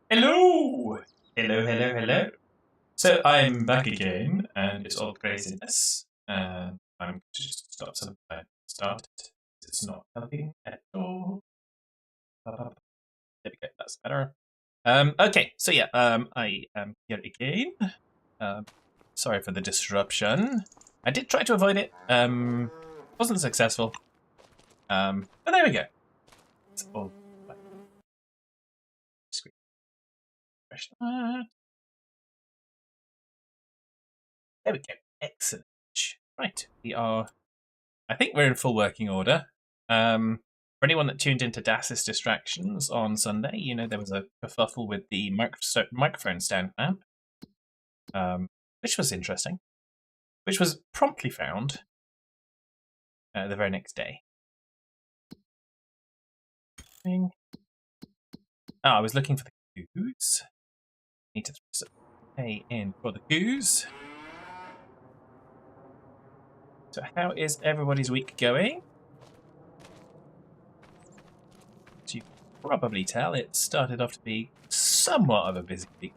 Hello! Hello, hello, hello. So I'm back again, and it's all craziness. And I'm going to just stop some start it. It's not helping at all. There we go, that's better. Okay, so yeah, I am here again. Sorry for the disruption. I did try to avoid it. Wasn't successful. But there we go. It's all fine. Screen refresh that. There we go. Excellent. Right, we are. I think we're in full working order. For anyone that tuned into Das's distractions on Sunday, you know there was a kerfuffle with the microphone stand clamp, which was interesting, which was promptly found the very next day. Oh, I was looking for the goose. Need to throw some hay in for the goose. So how is everybody's week going? As you can probably tell, it started off to be somewhat of a busy week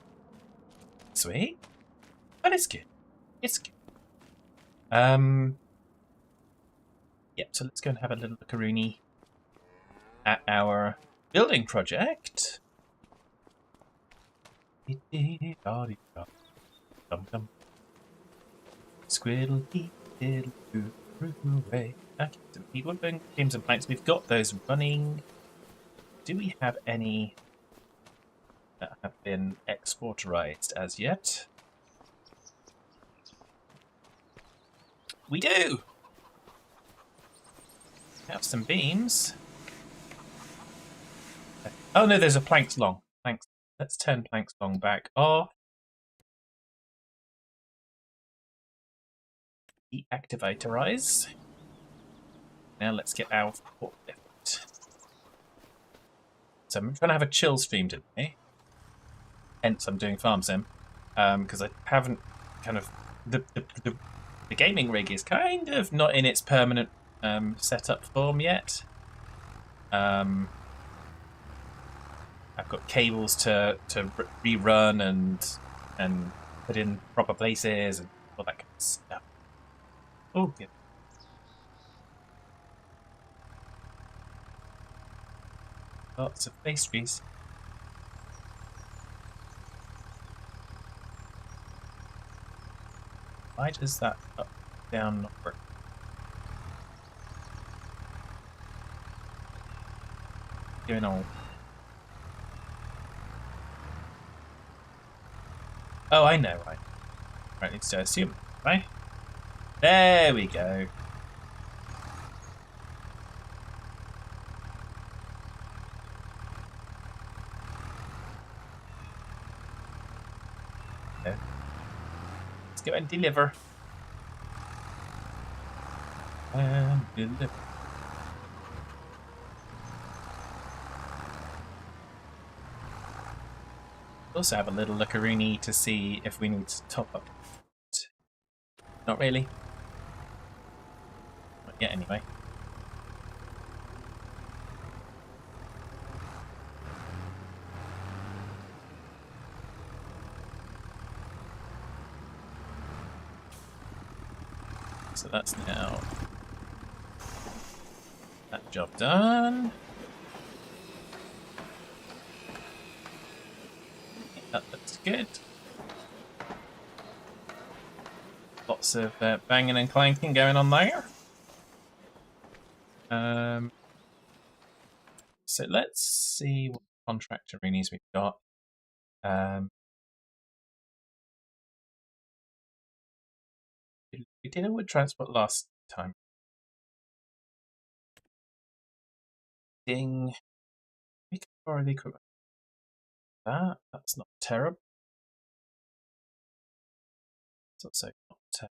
this week, but it's good. It's good. Yeah, so let's go and have a little lookaroonie at our building project. Squiddle dee diddle hooray. Okay, so people doing games and planks. We've got those running. Do we have any that have been exporterized as yet? We do! We have some beams. Oh no, there's a planks long. Planks. Let's turn planks long back off. Deactivatorize. Now let's get our forklift. So I'm trying to have a chill stream today. Hence I'm doing farm sim. Because I haven't kind of the gaming rig is kind of not in its permanent setup form yet. I've got cables to rerun and put in proper places and all that kind of stuff. Oh, good. Lots of pastries. Why does that up down not work? Going on. Oh, I know. Right, needs to assume, right? There we go. Let's go and deliver. And deliver. Also have a little lookaroonie to see if we need to top up. Not really. Not yet, anyway. So that's now that job done. That looks good. Lots of banging and clanking going on there. So let's see what contract arenas we've got. We did a wood transport last time. Ding. We can borrow the equipment. That's not terrible. It's also not terrible.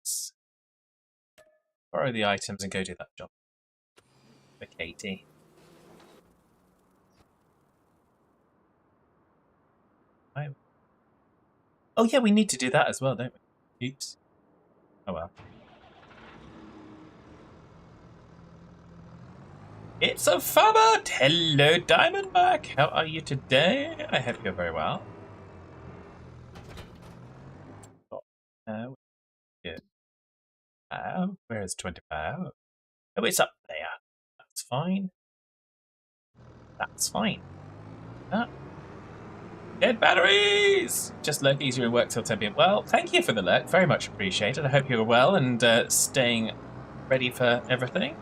Let's borrow the items and go do that job for Katie. Oh yeah, we need to do that as well, don't we? Oops. Oh well. It's a Fubbert! Hello, Diamondback! How are you today? I hope you're very well. Where's 25? Oh, it's up there. That's fine. That's fine. Dead batteries! Just lurk easier and work till 10 p.m. Well, thank you for the lurk. Very much appreciated. I hope you're well and staying ready for everything.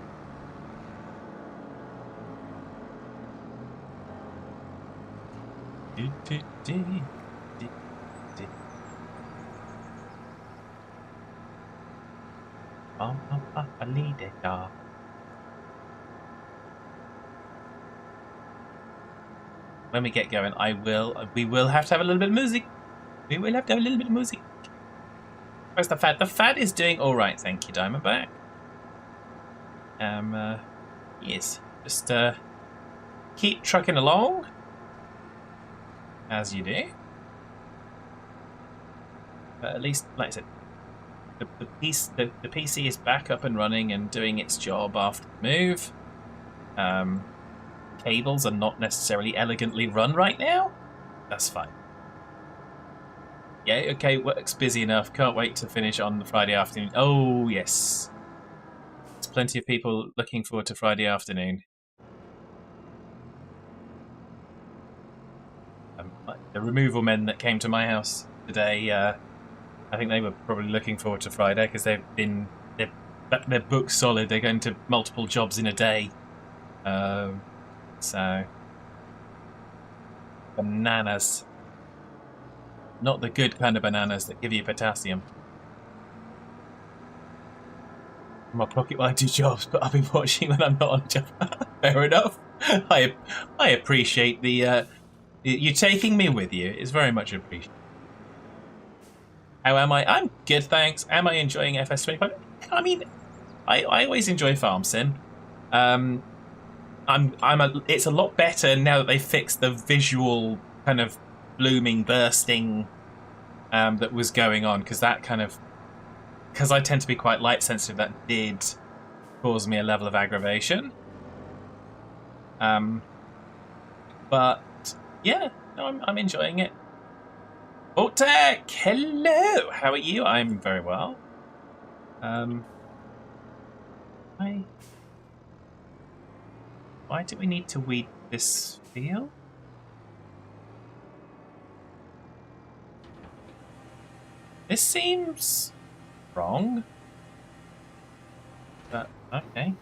When we get going, we will have to have a little bit of music. We will have to have a little bit of music. Where's the Fad? The Fad is doing all right, thank you, Diamondback. Yes, just keep trucking along, as you do. But at least, like I said, the PC is back up and running and doing its job after the move. Cables are not necessarily elegantly run right now. That's fine. Yeah, okay, work's busy enough. Can't wait to finish on the Friday afternoon. Oh, yes. There's plenty of people looking forward to Friday afternoon. The removal men that came to my house today, I think they were probably looking forward to Friday because they're booked solid. They're going to multiple jobs in a day. So, bananas. Not the good kind of bananas that give you potassium. I'm a pocket while I do jobs, but I'll be watching when I'm not on job. Fair enough. I appreciate the you taking me with you. It's very much appreciated. How am I? I'm good, thanks. Am I enjoying FS25? I mean, I always enjoy Farm Sim. It's a lot better now that they fixed the visual kind of blooming, bursting that was going on, because I tend to be quite light sensitive, that did cause me a level of aggravation. But yeah, no, I'm enjoying it. Voltec, hello. How are you? I'm very well. Why do we need to weed this field? This seems wrong. But okay.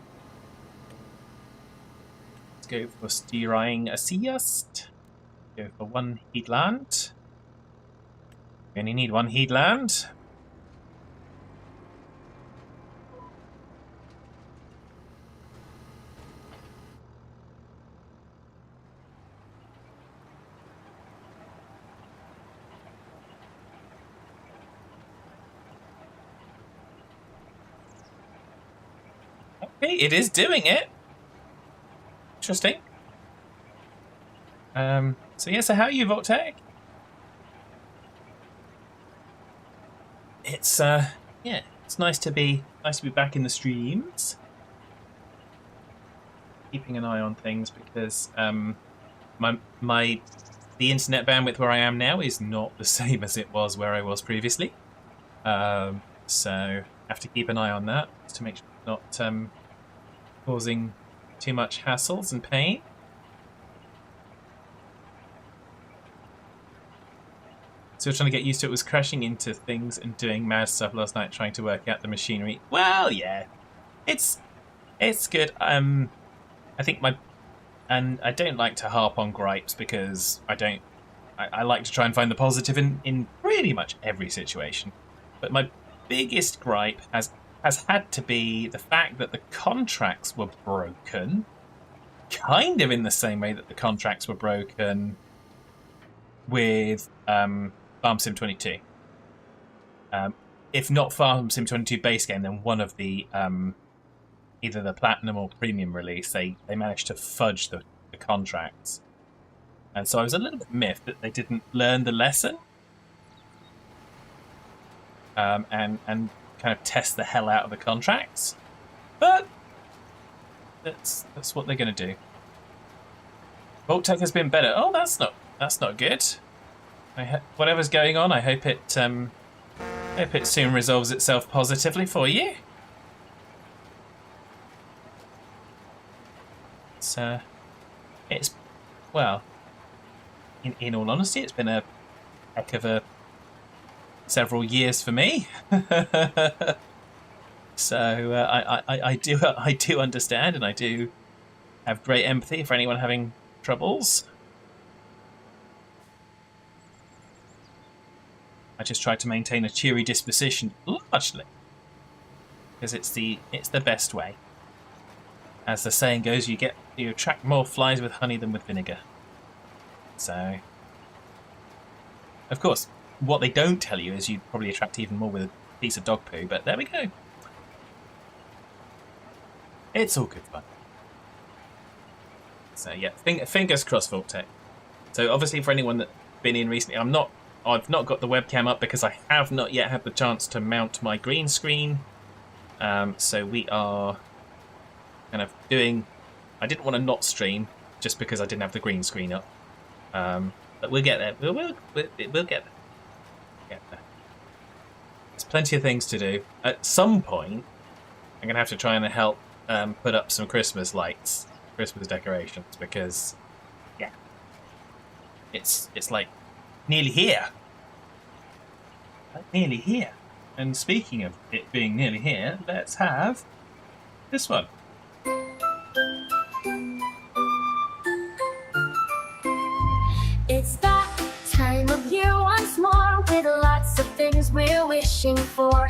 Let's go for steering a Seast. Go for one heatland. We only need one heatland. Okay, it is doing it. Interesting. So yeah, so how are you, Voltec? It's yeah, it's nice to be back in the streams. Keeping an eye on things because the internet bandwidth where I am now is not the same as it was where I was previously. So I have to keep an eye on that to make sure it's not causing too much hassles and pain. Still trying to get used to it. Was crashing into things and doing mad stuff last night trying to work out the machinery. Well, yeah. It's good. I think and I don't like to harp on gripes because I like to try and find the positive in pretty much every situation. But my biggest gripe has had to be the fact that the contracts were broken, kind of in the same way that the contracts were broken with Farm Sim 22. If not Farm Sim 22 base game, then one of the either the Platinum or Premium release, they managed to fudge the contracts. And so I was a little bit miffed that they didn't learn the lesson and kind of test the hell out of the contracts. But that's what they're going to do. Voltec has been better. Oh, that's not good. Whatever's going on, I hope it soon resolves itself positively for you. It's well, in all honesty, it's been a heck of a several years for me. So I do understand, and I do have great empathy for anyone having troubles. I just try to maintain a cheery disposition, largely because it's the best way. As the saying goes, you attract more flies with honey than with vinegar. So, of course, what they don't tell you is you'd probably attract even more with a piece of dog poo. But there we go. It's all good fun. So yeah, fingers crossed, Voltec. So obviously, for anyone that's been in recently, I've not got the webcam up because I have not yet had the chance to mount my green screen. So we are kind of doing. I didn't want to not stream just because I didn't have the green screen up. But we'll get there. We'll get there. There's plenty of things to do. At some point, I'm gonna have to try and help put up some Christmas lights, Christmas decorations, because yeah, it's like nearly here. Nearly here. And speaking of it being nearly here, let's have this one. It's that time of year once more, with lots of things we're wishing for.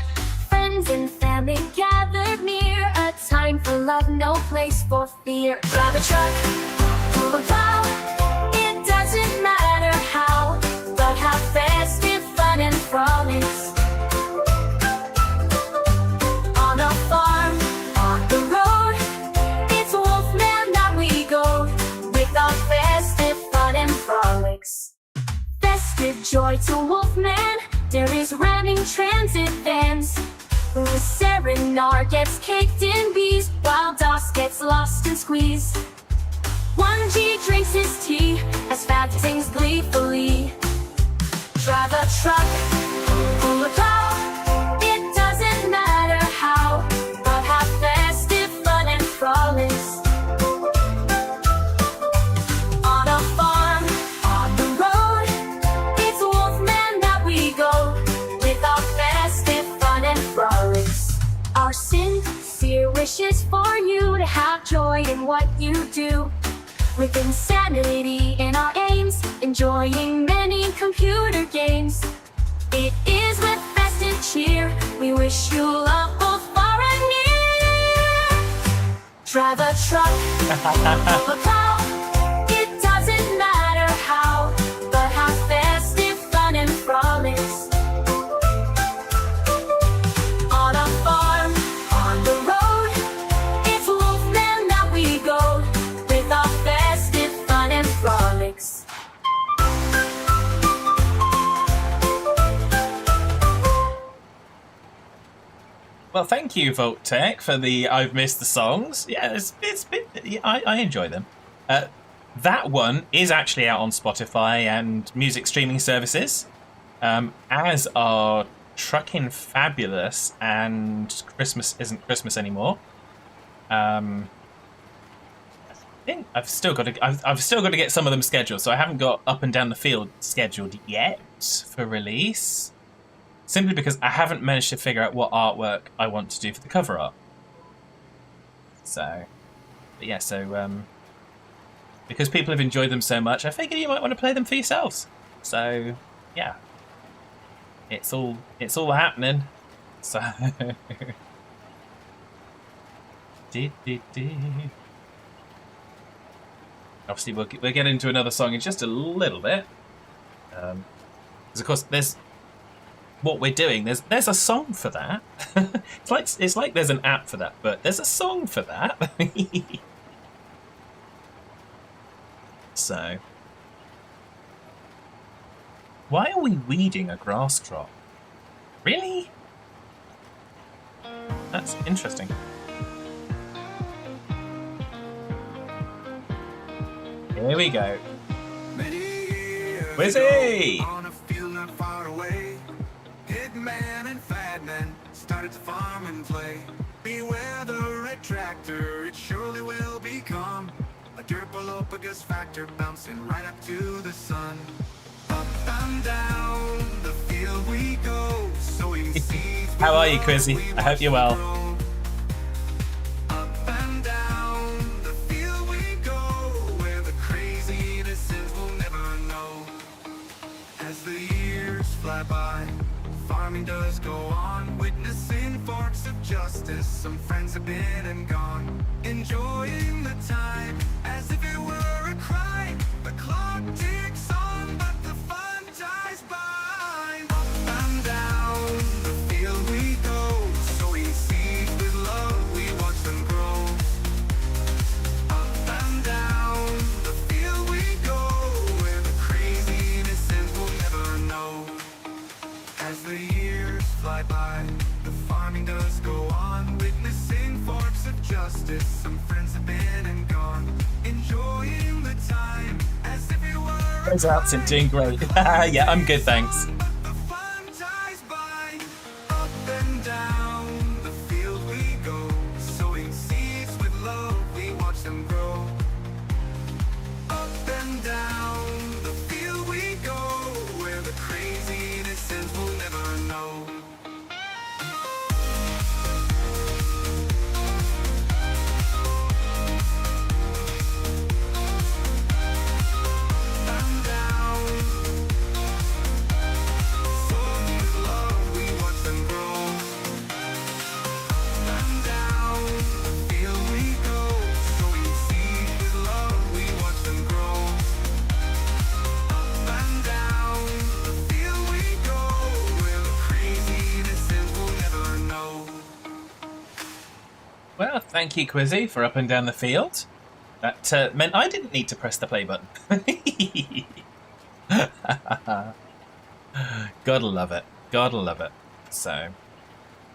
Friends and family gathered near, a time for love, no place for fear. Drive a truck, pull a plow, it doesn't matter how, but have festive fun and frolics. On a farm, on the road, it's Wolfman that we go, with our festive fun and frolics. Festive joy to Wolfman, there is ramming transit vans. The Serenade gets caked in bees, while Doss gets lost and squeezed. 1G drinks his tea as Fab sings gleefully. Drive a truck, pull a plow, it doesn't matter how, but have festive fun and frolics. On a farm, on the road, it's Wolfman that we go, with our festive fun and frolics. Our sincere wishes for you to have joy in what you do, with insanity in our aims, enjoying many computer games. It is with festive cheer we wish you love both far and near. Drive a truck, pull a plow, it doesn't matter how, but have festive fun and frolics. On a farm, on the road, it's Wolfman that we go, with our festive fun and frolics. Well, thank you, Voltec, for the I've missed the songs. Yeah, it's been, I enjoy them. That one is actually out on Spotify and music streaming services, as are Truckin' Fabulous and Christmas Isn't Christmas Anymore. I think I've still got to get some of them scheduled, so I haven't got Up and Down the Field scheduled yet for release. Simply because I haven't managed to figure out what artwork I want to do for the cover art. So, but yeah, because people have enjoyed them so much, I figured you might want to play them for yourselves. So, yeah, it's all happening. So, obviously we'll get into another song in just a little bit, because of course there's. What we're doing, there's a song for that. it's like there's an app for that, but there's a song for that. So, why are we weeding a grass crop? Really? That's interesting. Here we go. Many years Wizzy! ago, on a field not far away, Hitman and Fadman started to farm and play. Beware the red tractor, it surely will become a Derpalophagus factor, bouncing right up to the sun. Up and down the field we go, sowing seeds. How are you, Quizzy? I hope you're well. Up and down the field we go, where the crazy innocents will never know. As the years fly by, farming does go on, witnessing forks of justice. Some friends have been and gone, enjoying the time as if it were a crime. The clock ticks on, but the fun dies by. Up and down the field we go, sowing seeds with love, we watch them grow. Up and down the field we go, where the crazy innocents will never know. As the years fly by, the farming does go on, witnessing forks of justice. Some friends have been and gone, enjoying the time as if it were a Goes out, Sim, doing great. Yeah, I'm good, thanks. but the fun dies by. Up and down the field we go, sowing seeds with love, we watch them grow. Up and down the field we go, where the crazy innocents will never know. And down, sown with love, we watch them grow. And down the field we go, sowing seeds with love, we watch them grow. Up and down the field we go, where the crazy innocents will never know. Well, thank you, Quizzy, for up and down the field. That meant I didn't need to press the play button. Gotta love it. Gotta love it. So,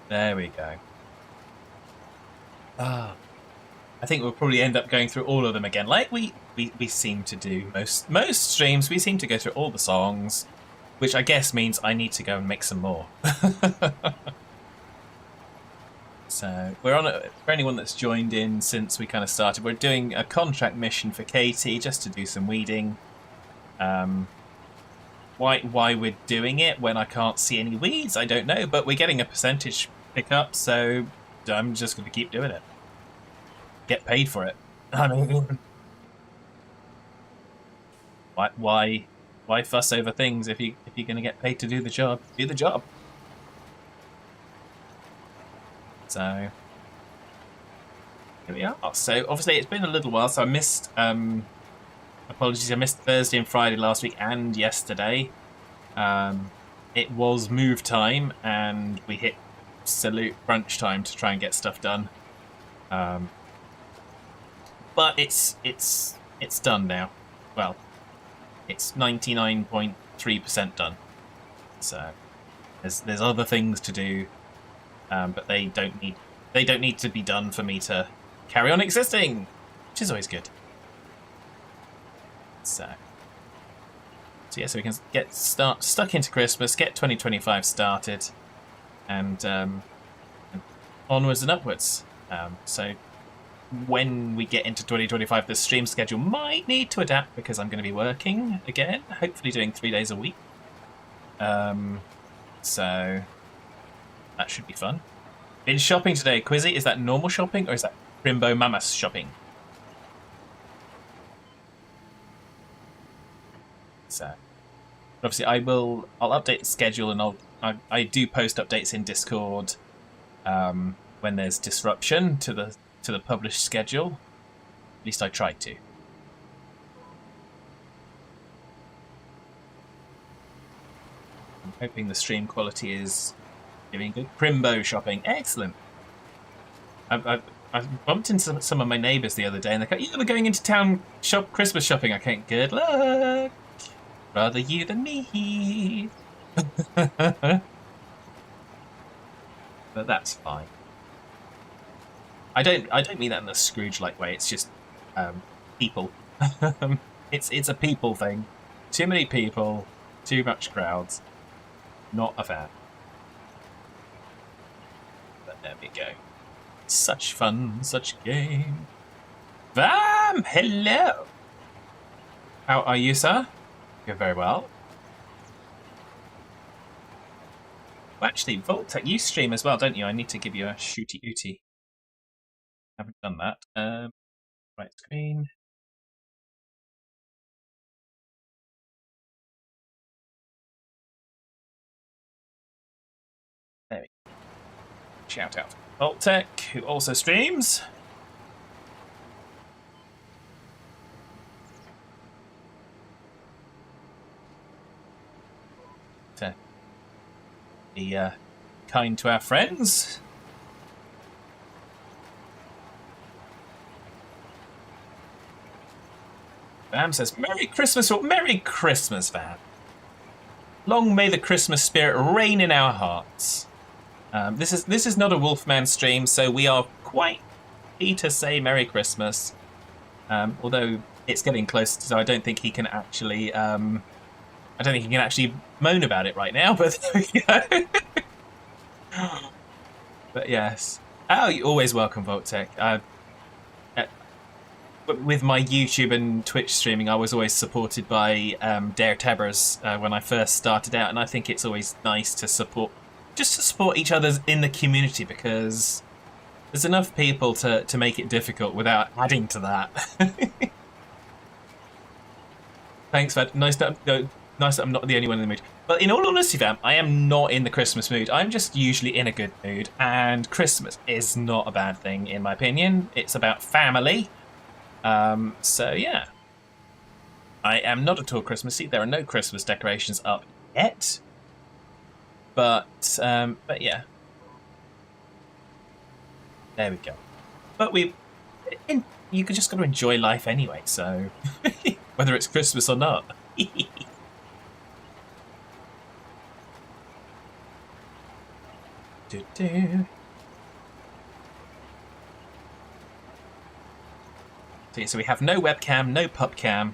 there we go. I think we'll probably end up going through all of them again, like we seem to do most streams. We seem to go through all the songs, which I guess means I need to go and make some more. So we're on for anyone that's joined in since we kind of started, we're doing a contract mission for Katie just to do some weeding. Why we're doing it when I can't see any weeds, I don't know, but we're getting a percentage pickup, so I'm just going to keep doing it. Get paid for it. I mean, why fuss over things if you're going to get paid to do the job? Do the job. So here we are. So obviously it's been a little while, so I missed apologies, I missed Thursday and Friday last week and yesterday. It was move time and we hit absolute crunch time to try and get stuff done. But it's done now. Well, it's 99.3% done. So there's other things to do. But they don't need to be done for me to carry on existing, which is always good. So yeah, so we can get stuck into Christmas, get 2025 started, and onwards and upwards. So when we get into 2025, the stream schedule might need to adapt because I'm going to be working again, hopefully doing 3 days a week. So that should be fun. Been shopping today, Quizzy. Is that normal shopping or is that Crimbo Mamas shopping? So obviously I'll update the schedule and I do post updates in Discord when there's disruption to the published schedule. At least I try to. I'm hoping the stream quality is giving good. Crimbo shopping, excellent. I bumped into some of my neighbours the other day, and they're like, "You're going into town Christmas shopping." I can't. Good luck. Rather you than me. But that's fine. I don't mean that in a Scrooge-like way. It's just people. It's a people thing. Too many people, too much crowds. Not a fan. But there we go. Such fun, such game. Vam, hello. How are you, sir? You're very well. Well, actually, Voltec, you stream as well, don't you? I need to give you a shooty ooty. Haven't done that. Right screen. There we go. Shout out to Voltec, who also streams. To be kind to our friends. Vam says, Merry Christmas, or Merry Christmas, Vam. Long may the Christmas spirit reign in our hearts. This is not a Wolfman stream, so we are quite happy to say Merry Christmas. Although it's getting close, so I don't think he can actually moan about it right now. But there we go. But yes, you're always welcome, Voltec. With my YouTube and Twitch streaming, I was always supported by Dare Tebbers when I first started out, and I think it's always nice to support each other in the community, because there's enough people to make it difficult without adding to that. Thanks, Vad. Nice that I'm not the only one in the mood. But in all honesty, Vam, I am not in the Christmas mood. I'm just usually in a good mood, and Christmas is not a bad thing, in my opinion. It's about family. So yeah, I am not at all Christmassy. There are no Christmas decorations up yet, but yeah, there we go. But you just got to enjoy life anyway. So whether it's Christmas or not. So we have no webcam, no pupcam,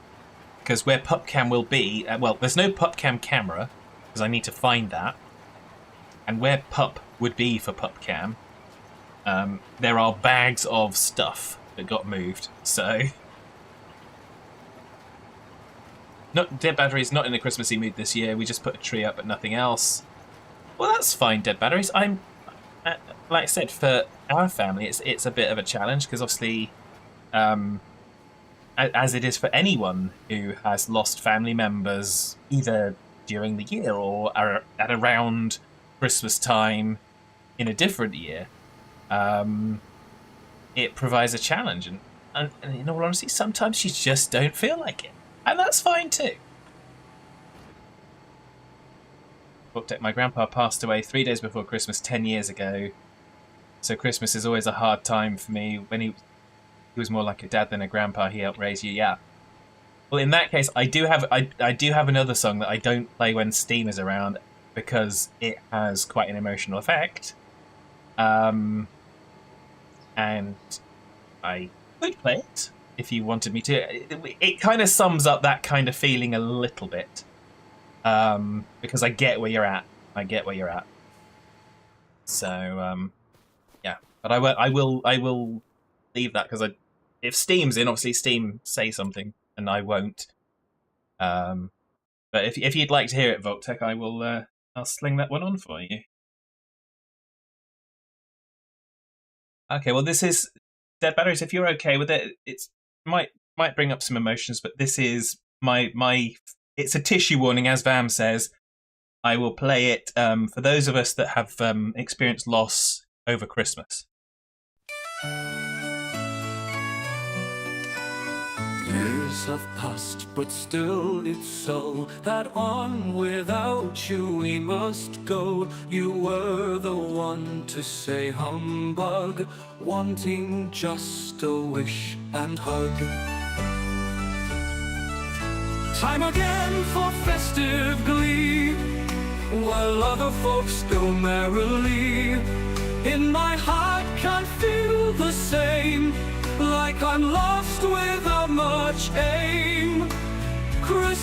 because where pupcam will be, well, there's no pupcam camera, because I need to find that. And where pup would be for pupcam, there are bags of stuff that got moved, so... Dead Battery's not in a Christmassy mood this year, we just put a tree up but nothing else. Well, that's fine, Dead Batteries. Like I said, for our family, it's a bit of a challenge, because obviously... as it is for anyone who has lost family members either during the year or at around Christmas time in a different year, it provides a challenge. And in all honesty, sometimes you just don't feel like it. And that's fine too. My grandpa passed away 3 days before Christmas 10 years ago. So Christmas is always a hard time for me. When he was more like a dad than a grandpa. He helped raise you, yeah. Well, in that case, I do have another song that I don't play when Steam is around, because it has quite an emotional effect. And I would play it if you wanted me to. It kind of sums up that kind of feeling a little bit, because I get where you're at. So yeah, but I will leave that, because if Steam's in, obviously Steam say something, and I won't. But if you'd like to hear it, Voltec, I will. I'll sling that one on for you. Okay, well, this is Dead Batteries. If you're okay with it, it's might bring up some emotions, but this is my. It's a tissue warning, as Vam says. I will play it for those of us that have experienced loss over Christmas. Years have passed, but still it's so that on without you we must go. You were the one to say humbug, wanting just a wish and hug. Time again for festive glee, while other folks go merrily. In my heart can't feel the same, like I'm lost without much aim.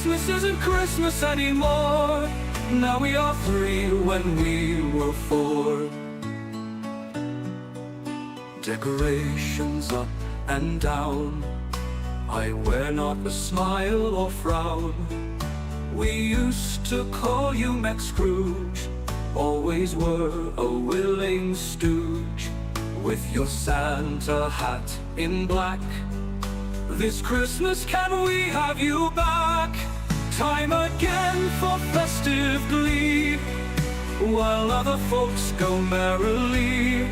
Christmas isn't Christmas anymore. Now we are 3 when we were 4. Decorations up and down, I wear not a smile or frown. We used to call you Max Scrooge, always were a willing stooge. With your Santa hat in black, this Christmas can we have you back? Time again for festive glee, while other folks go merrily.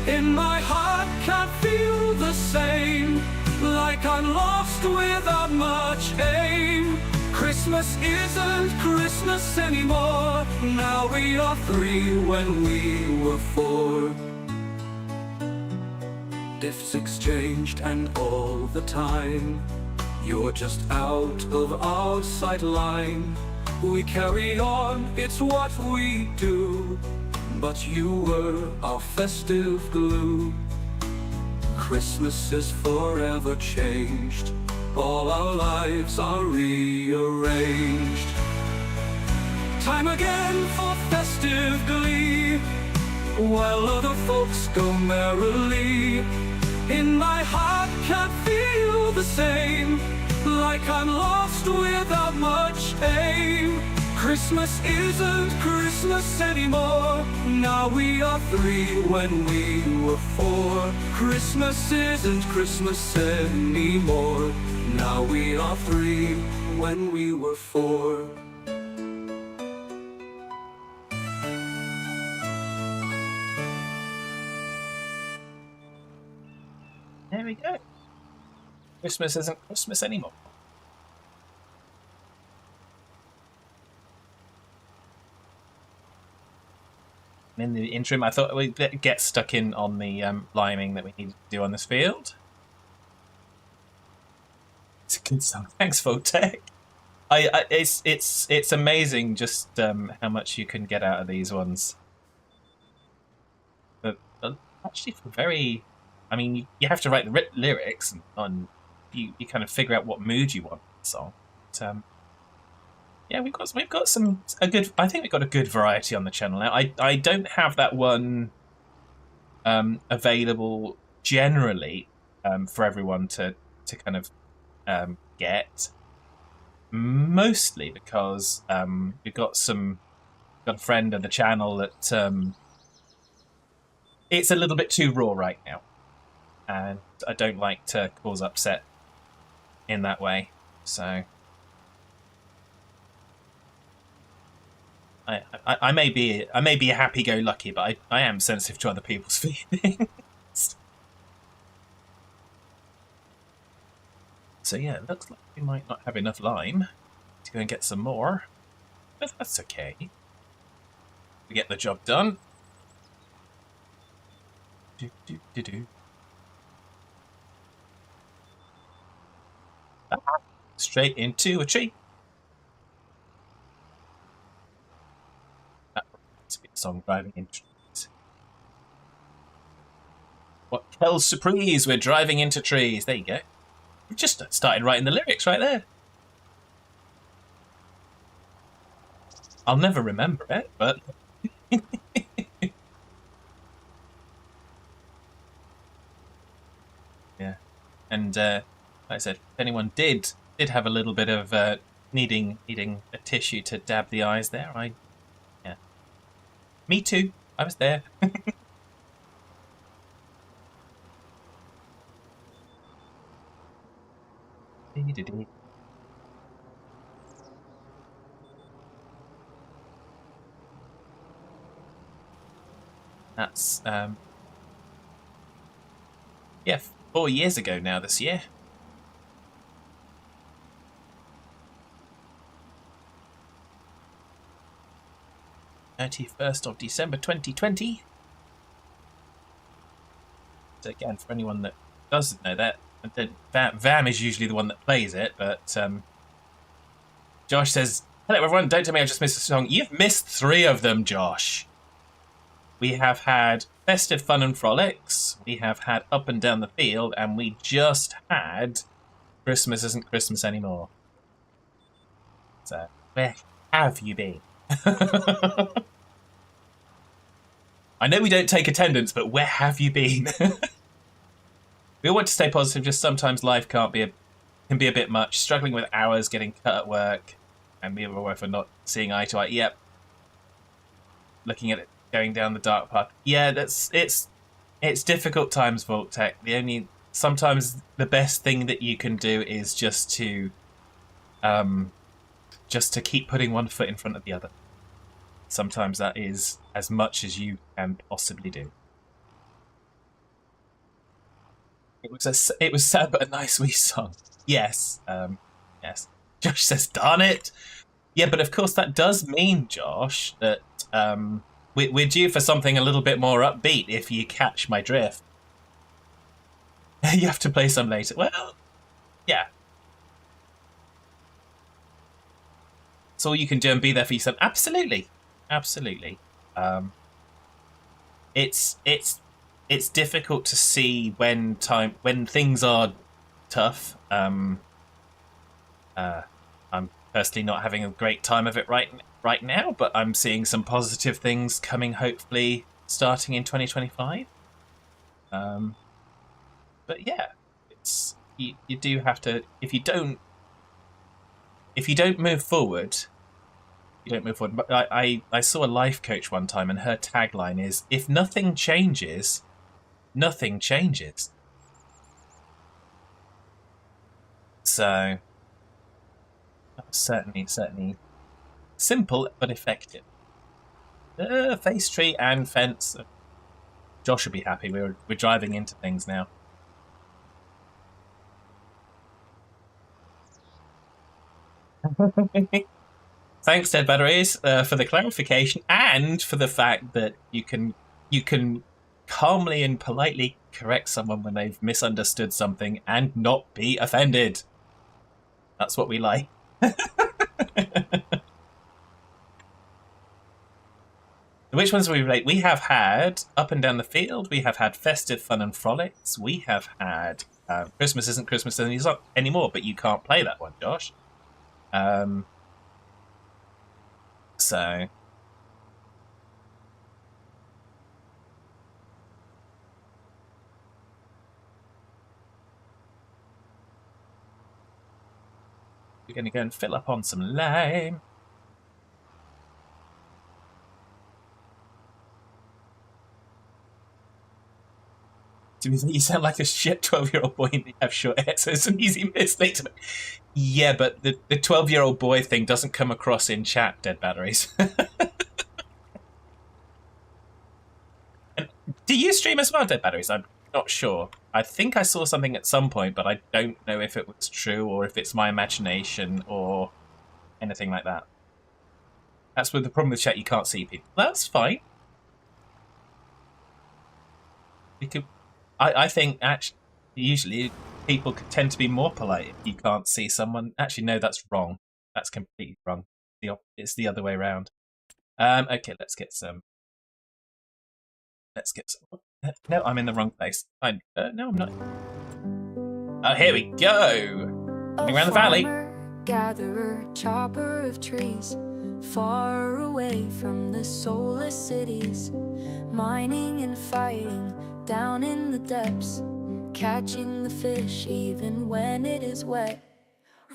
In my heart can't feel the same, like I'm lost without much aim. Christmas isn't Christmas anymore. Now we are 3 when we were 4. Gifts exchanged and all the time, you're just out of our sight line. We carry on, it's what we do, but you were our festive glue. Christmas is forever changed, all our lives are rearranged. Time again for festive glee, while other folks go merrily. In my heart can't feel the same, like I'm lost without much aim. Christmas isn't Christmas anymore. Now we are 3 when we were 4. Christmas isn't Christmas anymore. Now we are 3 when we were 4. There we go. Christmas isn't Christmas anymore. In the interim, I thought we'd get stuck in on the liming that we needed to do on this field. It's a good song. Thanks, Votech. It's amazing just how much you can get out of these ones. But actually, for very, I mean, you have to write the lyrics and you kind of figure out what mood you want in the song. But, yeah, we've got a good. I think we've got a good variety on the channel now. I don't have that one available generally for everyone to kind of get. Mostly because we've got a friend of the channel that it's a little bit too raw right now, and I don't like to cause upset in that way. So. I may be a happy-go-lucky, but I am sensitive to other people's feelings. So yeah, it looks like we might not have enough lime to go and get some more, but that's okay. We get the job done. Straight into a tree. Song driving into trees. What hell's surprise? We're driving into trees. There you go. We just started writing the lyrics right there. I'll never remember it, but yeah. And like I said, if anyone did have a little bit of needing a tissue to dab the eyes there, me too. I was there. That's yeah, 4 years ago now this year. 31st of December 2020. So again, for anyone that doesn't know that, Vam is usually the one that plays it, but Josh says, "Hello everyone, don't tell me I just missed a song." You've missed 3 of them, Josh. We have had Festive Fun and Frolics, we have had Up and Down the Field, and we just had Christmas Isn't Christmas Anymore. So, where have you been? I know we don't take attendance, but where have you been? We all want to stay positive, just sometimes life can be a bit much. Struggling with hours, getting cut at work, and me and my wife are not seeing eye to eye. Yep. Looking at it, going down the dark path. Yeah, it's difficult times, Vault-Tec. Sometimes the best thing that you can do is just to keep putting one foot in front of the other. Sometimes that is as much as you can possibly do. It was sad but a nice wee song. Yes, yes. Josh says, "Darn it!" Yeah, but of course that does mean, Josh, that we're due for something a little bit more upbeat. If you catch my drift, you have to play some later. Well, yeah. That's all you can do and be there for your son. Absolutely, absolutely. It's difficult to see when things are tough. I'm personally not having a great time of it right now, but I'm seeing some positive things coming, hopefully starting in 2025. But yeah, you do have to, if you don't move forward, you don't move forward. But I saw a life coach one time, and her tagline is, "If nothing changes, nothing changes." So certainly simple but effective. Face tree and fence. Josh will be happy. We're driving into things now. Thanks, Dead Batteries, for the clarification and for the fact that you can calmly and politely correct someone when they've misunderstood something and not be offended. That's what we like. Which ones have we played? We have had Up and Down the Field. We have had Festive Fun and Frolics. We have had Christmas Isn't Christmas anymore, but you can't play that one, Josh. So we're going to go and fill up on some lime. You sound like a shit 12-year-old boy and you have short hair, so it's an easy mistake to make. Yeah, but the 12-year-old boy thing doesn't come across in chat, Dead Batteries. And do you stream as well, Dead Batteries? I'm not sure. I think I saw something at some point, but I don't know if it was true or if it's my imagination or anything like that. That's with the problem with chat, you can't see people. That's fine. We could... I think actually usually people tend to be more polite if you can't see someone. Actually, no, that's wrong. That's completely wrong. It's the other way around. Okay, let's get some. No, I'm in the wrong place. No, I'm not. Oh, here we go. Coming around the valley. Gatherer, chopper of trees, far away from the soulless cities, mining and fighting down in the depths, catching the fish even when it is wet.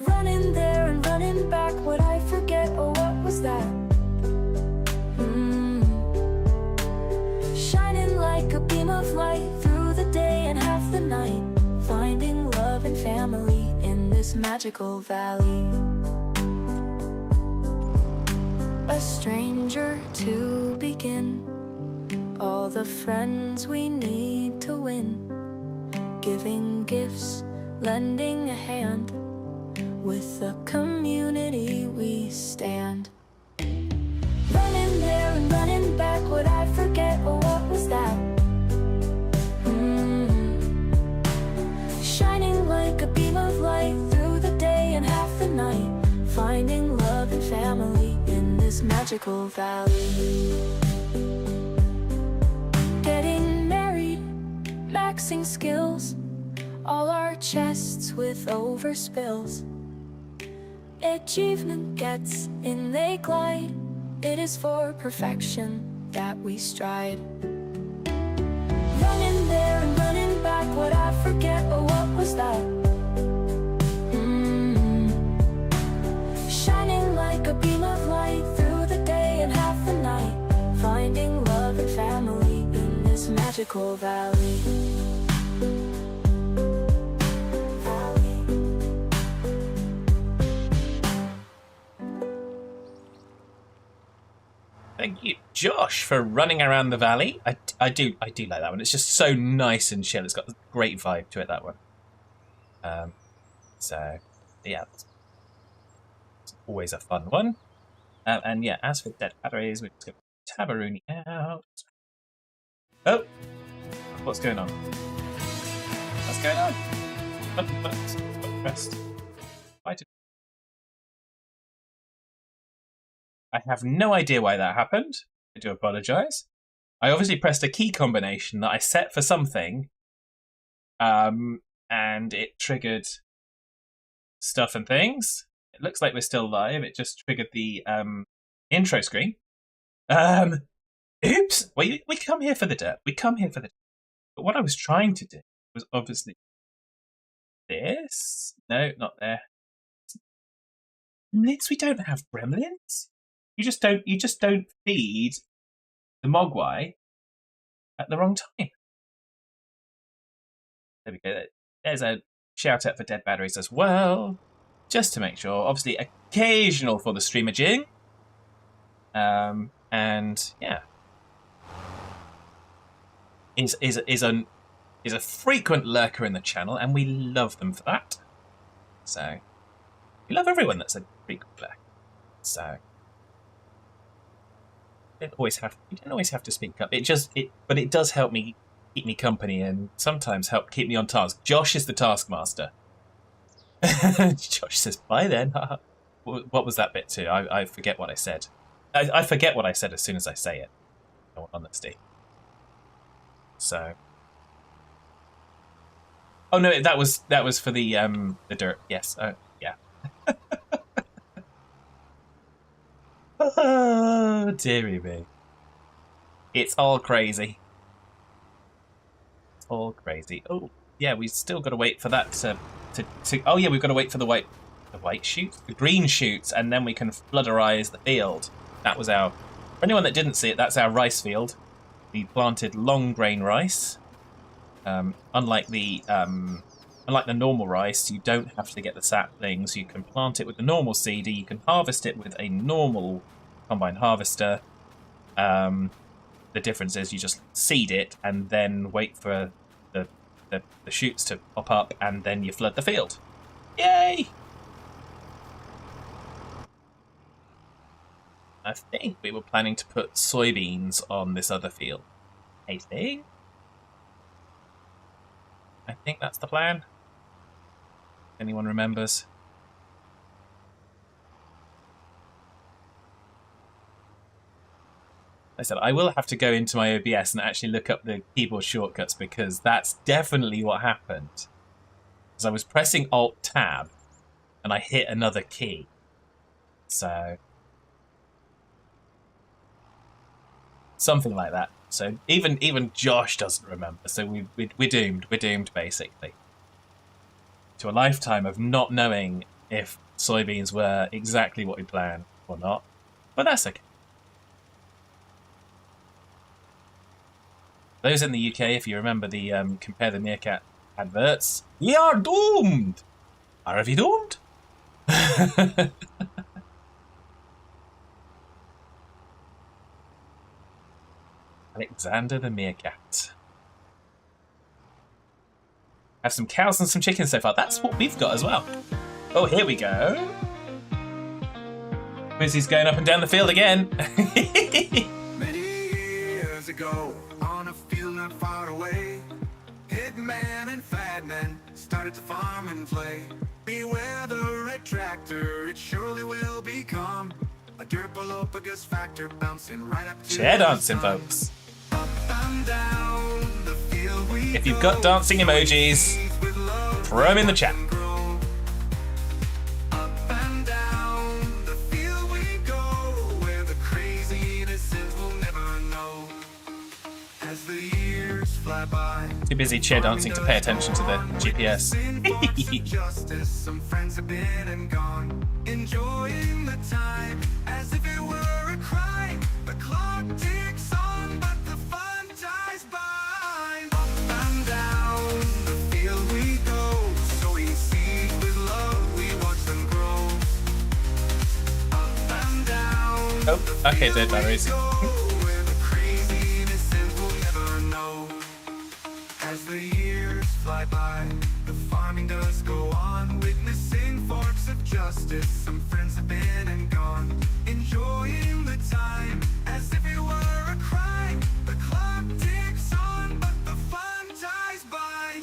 Running there and running back, would I forget, or what was that? Shining like a beam of light through the day and half the night, finding love and family in this magical valley. A stranger to begin, all the friends we need to win, giving gifts, lending a hand, with the community we stand. Running there and running back, would I forget, or what was that? Shining like a beam of light through the day and half the night, finding love and family in this magical valley. Getting married, maxing skills, all our chests with overspills, achievement gets in, they glide. It is for perfection that we strive. Running there and running back, would I forget, or what was that? Shining like a beam of light through the day and half the night, finding love and family in this magical valley. Thank you, Josh, for running around the valley. I do like that one. It's just so nice and chill. It's got a great vibe to it, that one. So yeah, it's always a fun one. And yeah, as for dead batteries, we're just going to Tabaroonie out. Oh, what's going on? What's going on? What's pressed? Why did I have no idea why that happened. I do apologise. I obviously pressed a key combination that I set for something, and it triggered stuff and things. It looks like we're still live. It just triggered the intro screen. Oops. We come here for the dirt. We come here for the dirt. But what I was trying to do was obviously this. No, not there. Next, we don't have gremlins. You just don't feed the mogwai at the wrong time. There we go. There's a shout out for dead batteries as well, just to make sure. Obviously, occasional for the streamer jing. And yeah, is a frequent lurker in the channel, and we love them for that. So we love everyone that's a frequent lurker. So you don't always have to speak up. But it does help me keep me company and sometimes help keep me on task. Josh is the taskmaster. Josh says, "Bye then." What was that bit too? I forget what I said. I forget what I said as soon as I say it. In all honesty. So. Oh no, that was for the dirt. Yes. Yeah. Oh, dearie me. It's all crazy. It's all crazy. Oh, yeah, we've still got to wait for that to oh yeah, we've got to wait for the white shoots, the green shoots, and then we can flooderize the field. That was for anyone that didn't see it, that's our rice field. We planted long grain rice. Unlike the normal rice, you don't have to get the saplings. You can plant it with the normal seeder. You can harvest it with a normal combine harvester. The difference is you just seed it and then wait for the shoots to pop up, and then you flood the field. Yay! I think we were planning to put soybeans on this other field. I think that's the plan. Anyone remembers? I said I will have to go into my OBS and actually look up the keyboard shortcuts, because that's definitely what happened. Because I was pressing Alt-Tab and I hit another key. So something like that. So even Josh doesn't remember. So we're doomed. We're doomed basically to a lifetime of not knowing if soybeans were exactly what we planned or not. But that's okay. Those in the UK, if you remember the Compare the Meerkat adverts, we are doomed. Are we doomed? Alexander the Meerkat. Have some cows and some chickens so far. That's what we've got as well. Oh, here we go. Busy's going up and down the field again. Many years ago, on a field not far away, Hitman and Fatman started to farm and play. Beware the red tractor, it surely will become a Derpalopagus factor, bouncing right up to Chair dancing, folks. Up and down the field we If you've got dancing emojis, throw them in the chat. Up and down Too busy chair dancing to pay attention to the GPS. Justice, some friends have been and gone, enjoying the time as if it were a crime. The clock ticks on, but the fun dies by. Up and down the field we go, sowing seeds with love, we watch them grow. Up and down. Oh, okay, dead batteries. Where the craziness ends, we'll never know. As the years fly by, the farming does go on, witnessing forks of justice. Some friends have been and gone, enjoying the time as if it were a crime. The clock ticks on, but the fun dies by.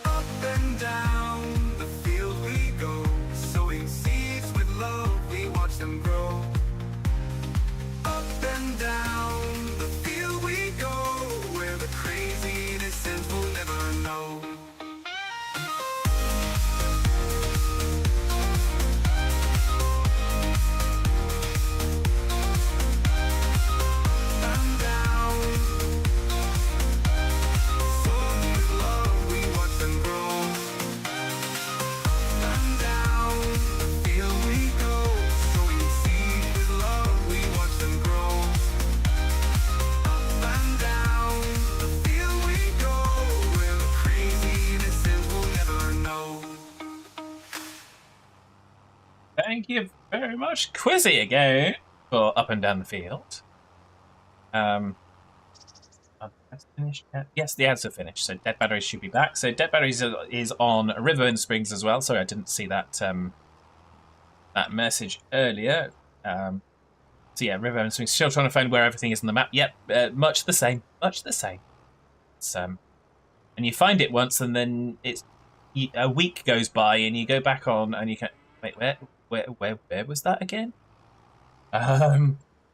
Up and down the field we go, sowing seeds with love, we watch them grow. Up and down the field we go, where the craziness ends, we'll never know. And down, sown with love, we watch them grow. Up and down the field we go, sowing seeds with love, we watch them grow. Up and down the field we go, where the craziness ends, we'll never know. Thank you very much, Quizzy, again, for Up and Down the Field. Are the ads finished yet? Yes, the ads are finished, so Dead Batteries should be back. So Dead Batteries is on Riverbend Springs as well. Sorry, I didn't see that that message earlier. So yeah, Riverbend Springs. Still trying to find where everything is on the map. Yep, much the same. Much the same. It's, and you find it once, and then it's a week goes by, and you go back on, and you can wait. Where was that again?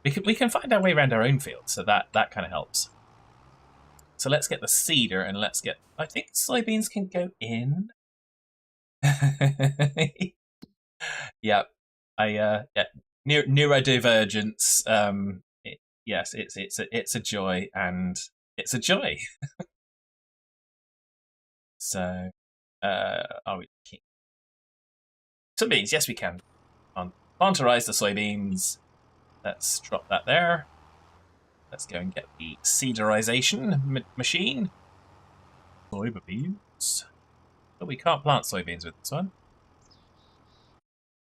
We can find our way around our own field, so that kind of helps. So let's get the cedar, and let's get. I think soybeans can go in. Yep. Yeah. Neurodivergence. Yes, it's a joy, and it's a joy. So, are we? Soybeans, yes, we can. Planterize the soybeans. Let's drop that there. Let's go and get the seederization machine. Soybeans. But we can't plant soybeans with this one.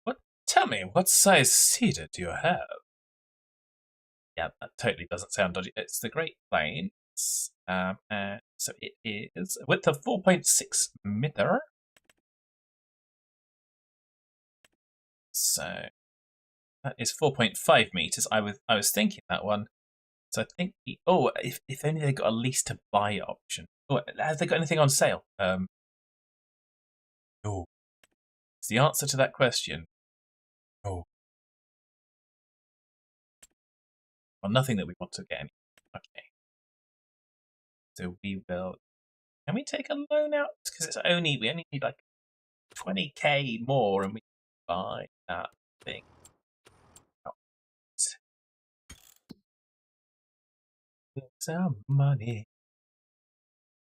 What? Tell me, what size seeder do you have? Yeah, that totally doesn't sound dodgy. It's the Great Plains. So it is a width of 4.6 meter. So that is 4.5 meters. I was thinking that one. So I think if only they got a lease to buy option. Oh, have they got anything on sale? No. Is the answer to that question? No. Well, nothing that we want to get any. Okay. So we will. Can we take a loan out? Because we only need like 20k more, and we can buy that thing. It's our money.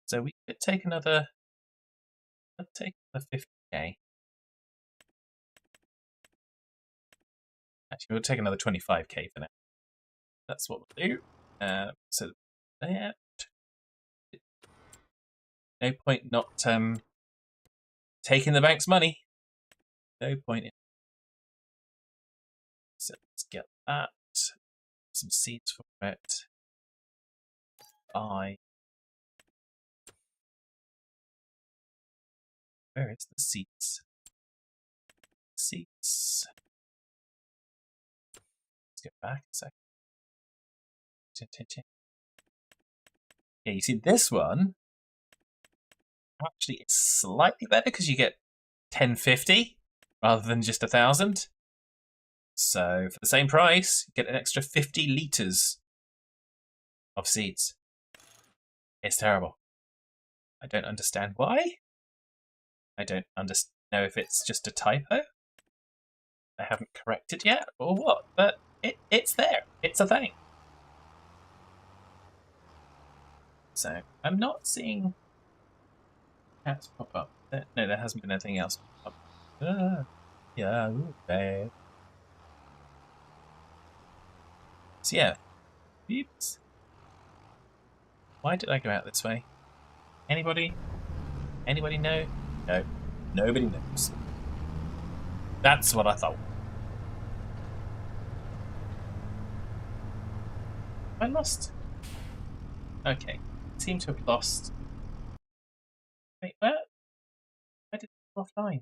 So we could take another. Let's take the 50k. Actually, we'll take another 25k for now. That's what we'll do. So there. No point not taking the bank's money. No point in. So let's get that. Some seeds for it. Buy. Where is the seeds? Seeds. Let's go back a second. Yeah, you see this one actually is slightly better because you get 1050 rather than just 1,000. So for the same price, you get an extra 50 litres of seeds. It's terrible. I don't understand why. I don't know if it's just a typo. I haven't corrected yet or what, but it's there. It's a thing. So I'm not seeing cats pop up. No, there hasn't been anything else pop up. Yeah, bad. So yeah. Oops. Why did I go out this way? Anybody? Anybody know? No. Nobody knows. That's what I thought. I lost. Okay. Seem to have lost. Wait, where? I did offline.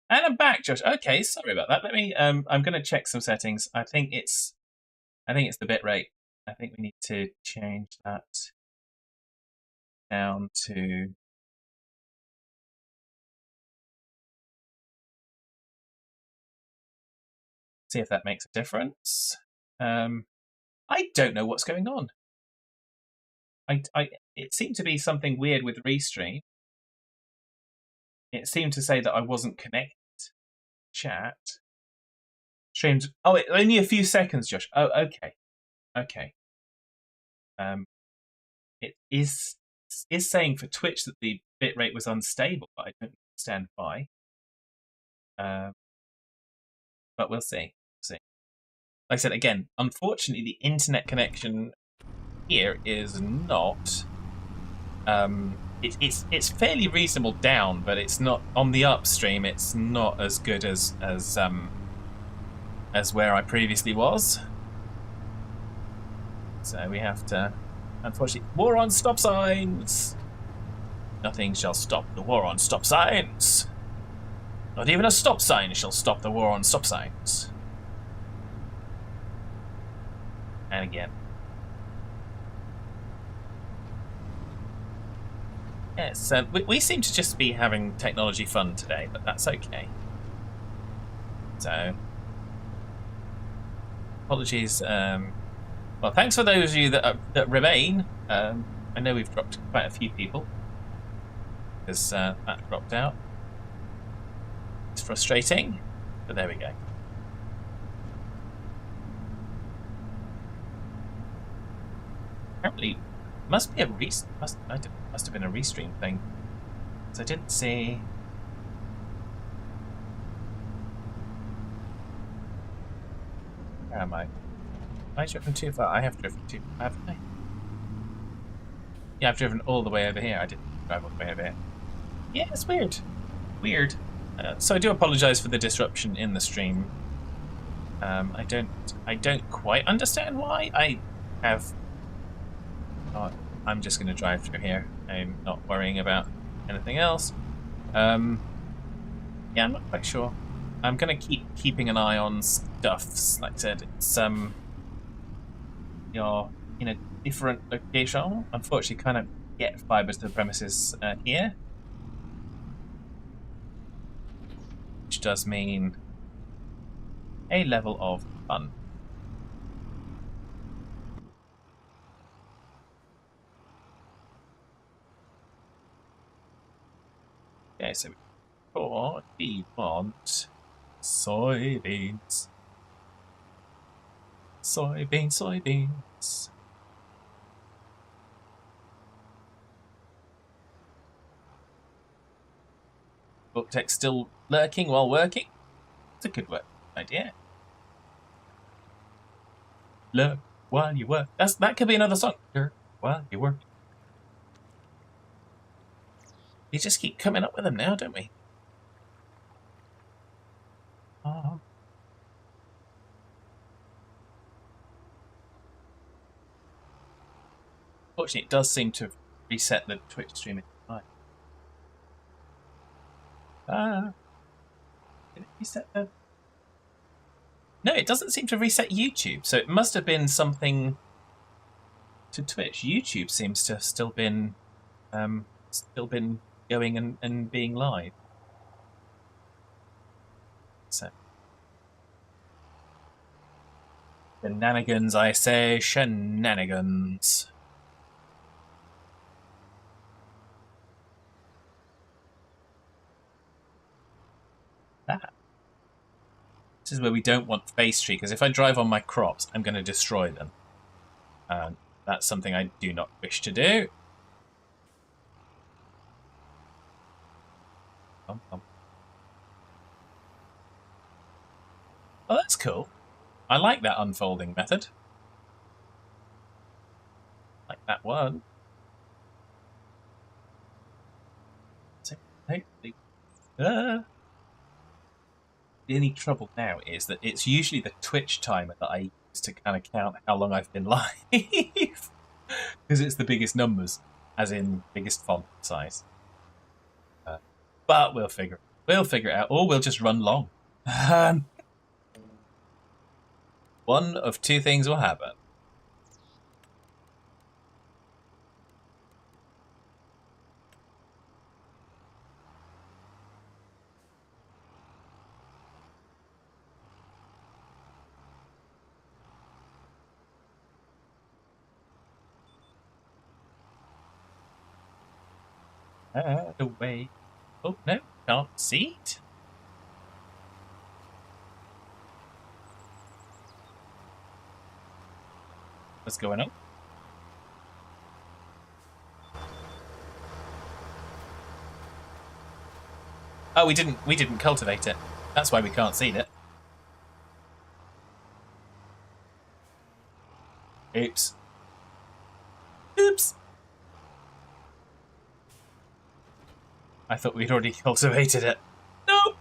And I'm back, Josh. Okay, sorry about that. Let me. I'm going to check some settings. I think it's the bit rate. I think we need to change that down to. See if that makes a difference. I don't know what's going on. It seemed to be something weird with Restream. It seemed to say that I wasn't connected. Chat. Streamed. Oh, only a few seconds, Josh. Oh, okay. Okay. It is saying for Twitch that the bitrate was unstable, but I don't understand why. But we'll see. Like I said, again, unfortunately, the internet connection here is not. It's fairly reasonable down, but it's not on the upstream. It's not as good as where I previously was. So we have to, unfortunately, war on stop signs. Nothing shall stop the war on stop signs. Not even a stop sign shall stop the war on stop signs. And again. Yes, we seem to just be having technology fun today, but that's okay. So, apologies. Well, thanks for those of you that remain. I know we've dropped quite a few people because that dropped out. It's frustrating, but there we go. Apparently, must be a must have been a restream thing. So I didn't see. Where am I? I driven too far. I have driven too far, haven't I? Yeah, I've driven all the way over here. I didn't drive all the way over here. Yeah, it's weird. Weird. So I do apologise for the disruption in the stream. I don't quite understand why. I have. Oh, I'm just going to drive through here. I'm not worrying about anything else. Yeah, I'm not quite sure. I'm going to keep keeping an eye on stuff. Like I said, it's you're in a different location. Unfortunately, kind of get fibre to the premises here, which does mean a level of fun. Okay, so we want soybeans. Soybeans. BookTech still lurking while working? It's a good work idea. Lurk while you work. That could be another song. Lurk while you work. We just keep coming up with them now, don't we? Fortunately, it does seem to reset the Twitch streaming time. Did it reset the... No, it doesn't seem to reset YouTube, so it must have been something to Twitch. YouTube seems to have still been going and being live. So shenanigans, I say, shenanigans. This is where we don't want face tree, because if I drive on my crops, I'm going to destroy them. That's something I do not wish to do. Oh, that's cool. I like that unfolding method. Like that one. So, hopefully, the only trouble now is that it's usually the Twitch timer that I use to kind of count how long I've been live. Because it's the biggest numbers, as in biggest font size. But we'll figure it out, or we'll just run long. One of two things will happen. Away. Oh no, can't see it. What's going on? Oh, we didn't cultivate it. That's why we can't see it. Oops. Oops. I thought we'd already cultivated it. No.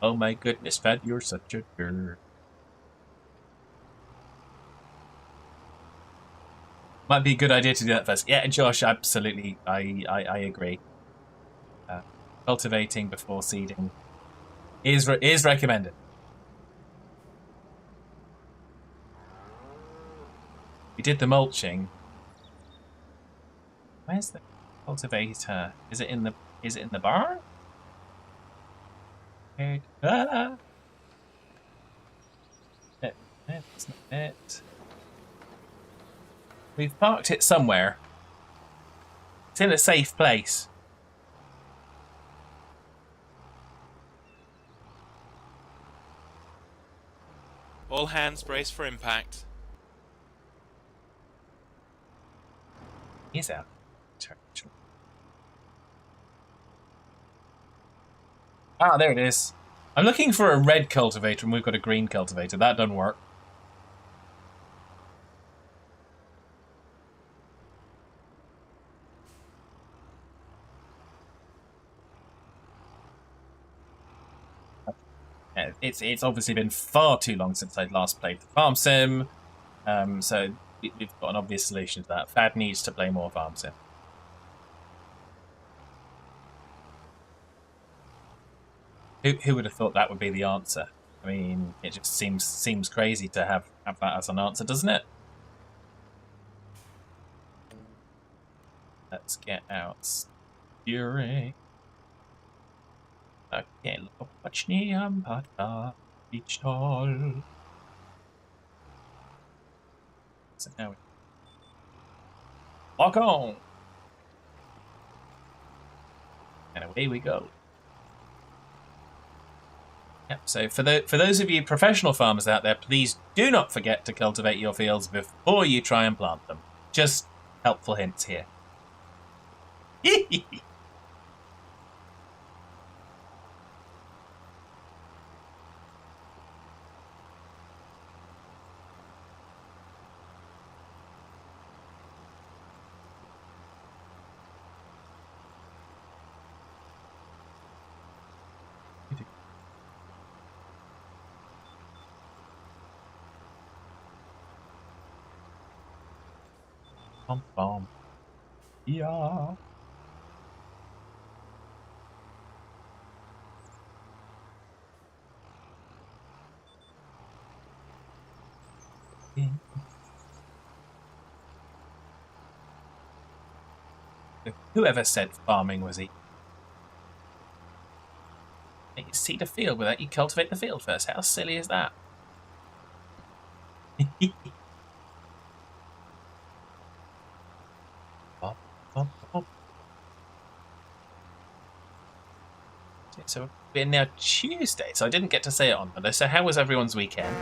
Oh my goodness, Pat, you're such a girl. Might be a good idea to do that first. Yeah, Josh, absolutely. I agree. Cultivating before seeding is recommended. We did the mulching. Where's the cultivator? Is it in the barn? Ah! That's not it. We've parked it somewhere. It's in a safe place. All hands brace for impact. He's out. Ah, there it is. I'm looking for a red cultivator and we've got a green cultivator. That doesn't work. It's obviously been far too long since I last played the Farm Sim, so we've got an obvious solution to that. Fad needs to play more Farm Sim. Who would have thought that would be the answer? I mean, it just seems crazy to have that as an answer, doesn't it? Let's get out steering. Okay, look, watch me, each tall. So now we walk on, and away we go. Yep. So for those of you professional farmers out there, please do not forget to cultivate your fields before you try and plant them. Just helpful hints here. Bum. Yeah. Whoever said farming was easy? You seed a field without you cultivate the field first. How silly is that? So we're now Tuesday, so I didn't get to say it on Monday. So how was everyone's weekend?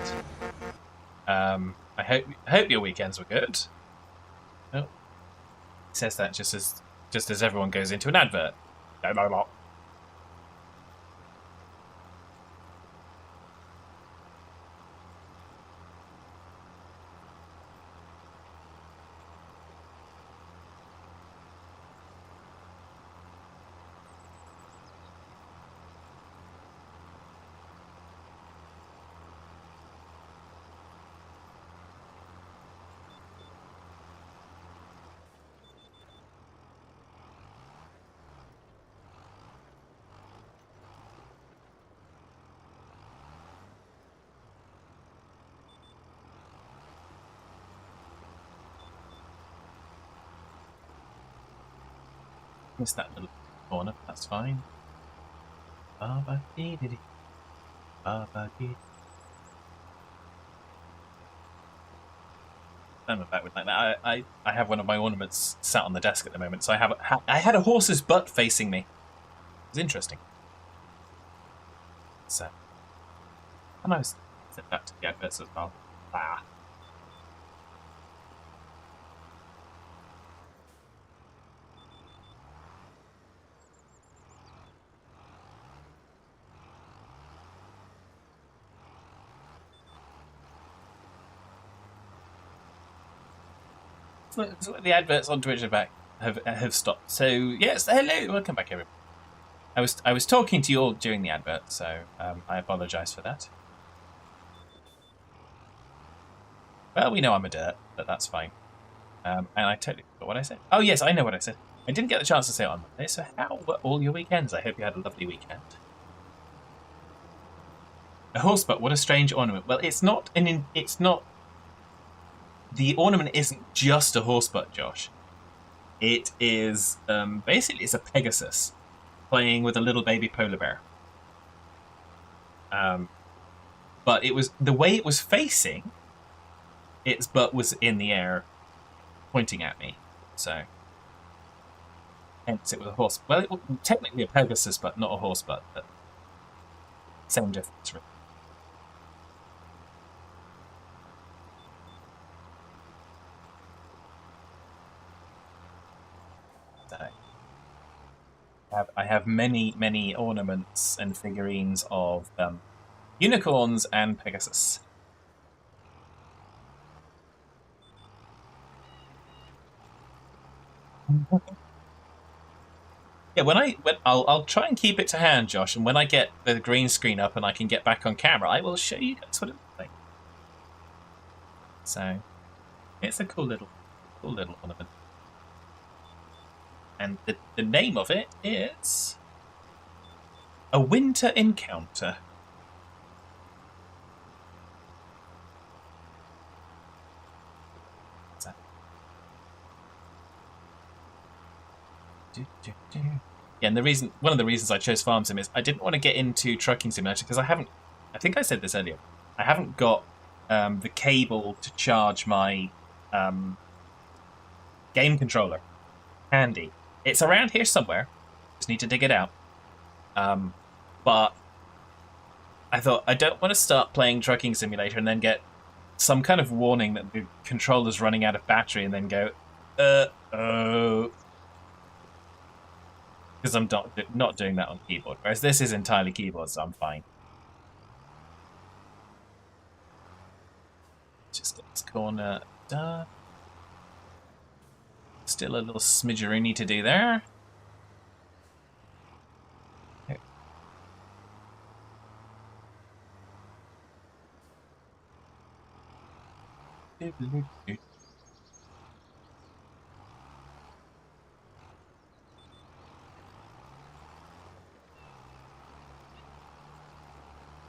I hope your weekends were good. Oh. says that just as everyone goes into an advert. Blah, blah, blah. Missed that little corner, but that's fine. Ba-ba-dee-dee-dee. Ba-ba-dee. I'm back with like that. I have one of my ornaments sat on the desk at the moment, so I had a horse's butt facing me. It was interesting. So, and I was set that to the adverts as well. Ah. So the adverts on Twitch have stopped. So yes, hello, welcome back, everyone. I was talking to you all during the advert, so I apologise for that. Well, we know I'm a dirt, but that's fine. And I totally forgot what I said. Oh yes, I know what I said. I didn't get the chance to say it on Monday. So how were all your weekends? I hope you had a lovely weekend. A horse butt. What a strange ornament. Well, it's not the ornament isn't just a horse butt, Josh. It is basically it's a Pegasus playing with a little baby polar bear. But it was the way it was facing. Its butt was in the air, pointing at me. So, hence it was a horse. Well, it was technically a Pegasus, but not a horse butt. But same difference, really. I have many ornaments and figurines of unicorns and Pegasus. Yeah, I'll try and keep it to hand, Josh, and when I get the green screen up and I can get back on camera, I will show you guys what it looks like. So, it's a cool little ornament. And the name of it is A Winter Encounter. What's that? Yeah, and one of the reasons I chose Farm Sim is I didn't want to get into Trucking Simulator because I think I said this earlier, I haven't got the cable to charge my game controller handy. It's around here somewhere. Just need to dig it out. But I thought I don't want to start playing Trucking Simulator and then get some kind of warning that the controller's running out of battery and then go, oh. Because I'm not doing that on keyboard. Whereas this is entirely keyboard, so I'm fine. Just get this corner done. Still a little smidgeroony to do there.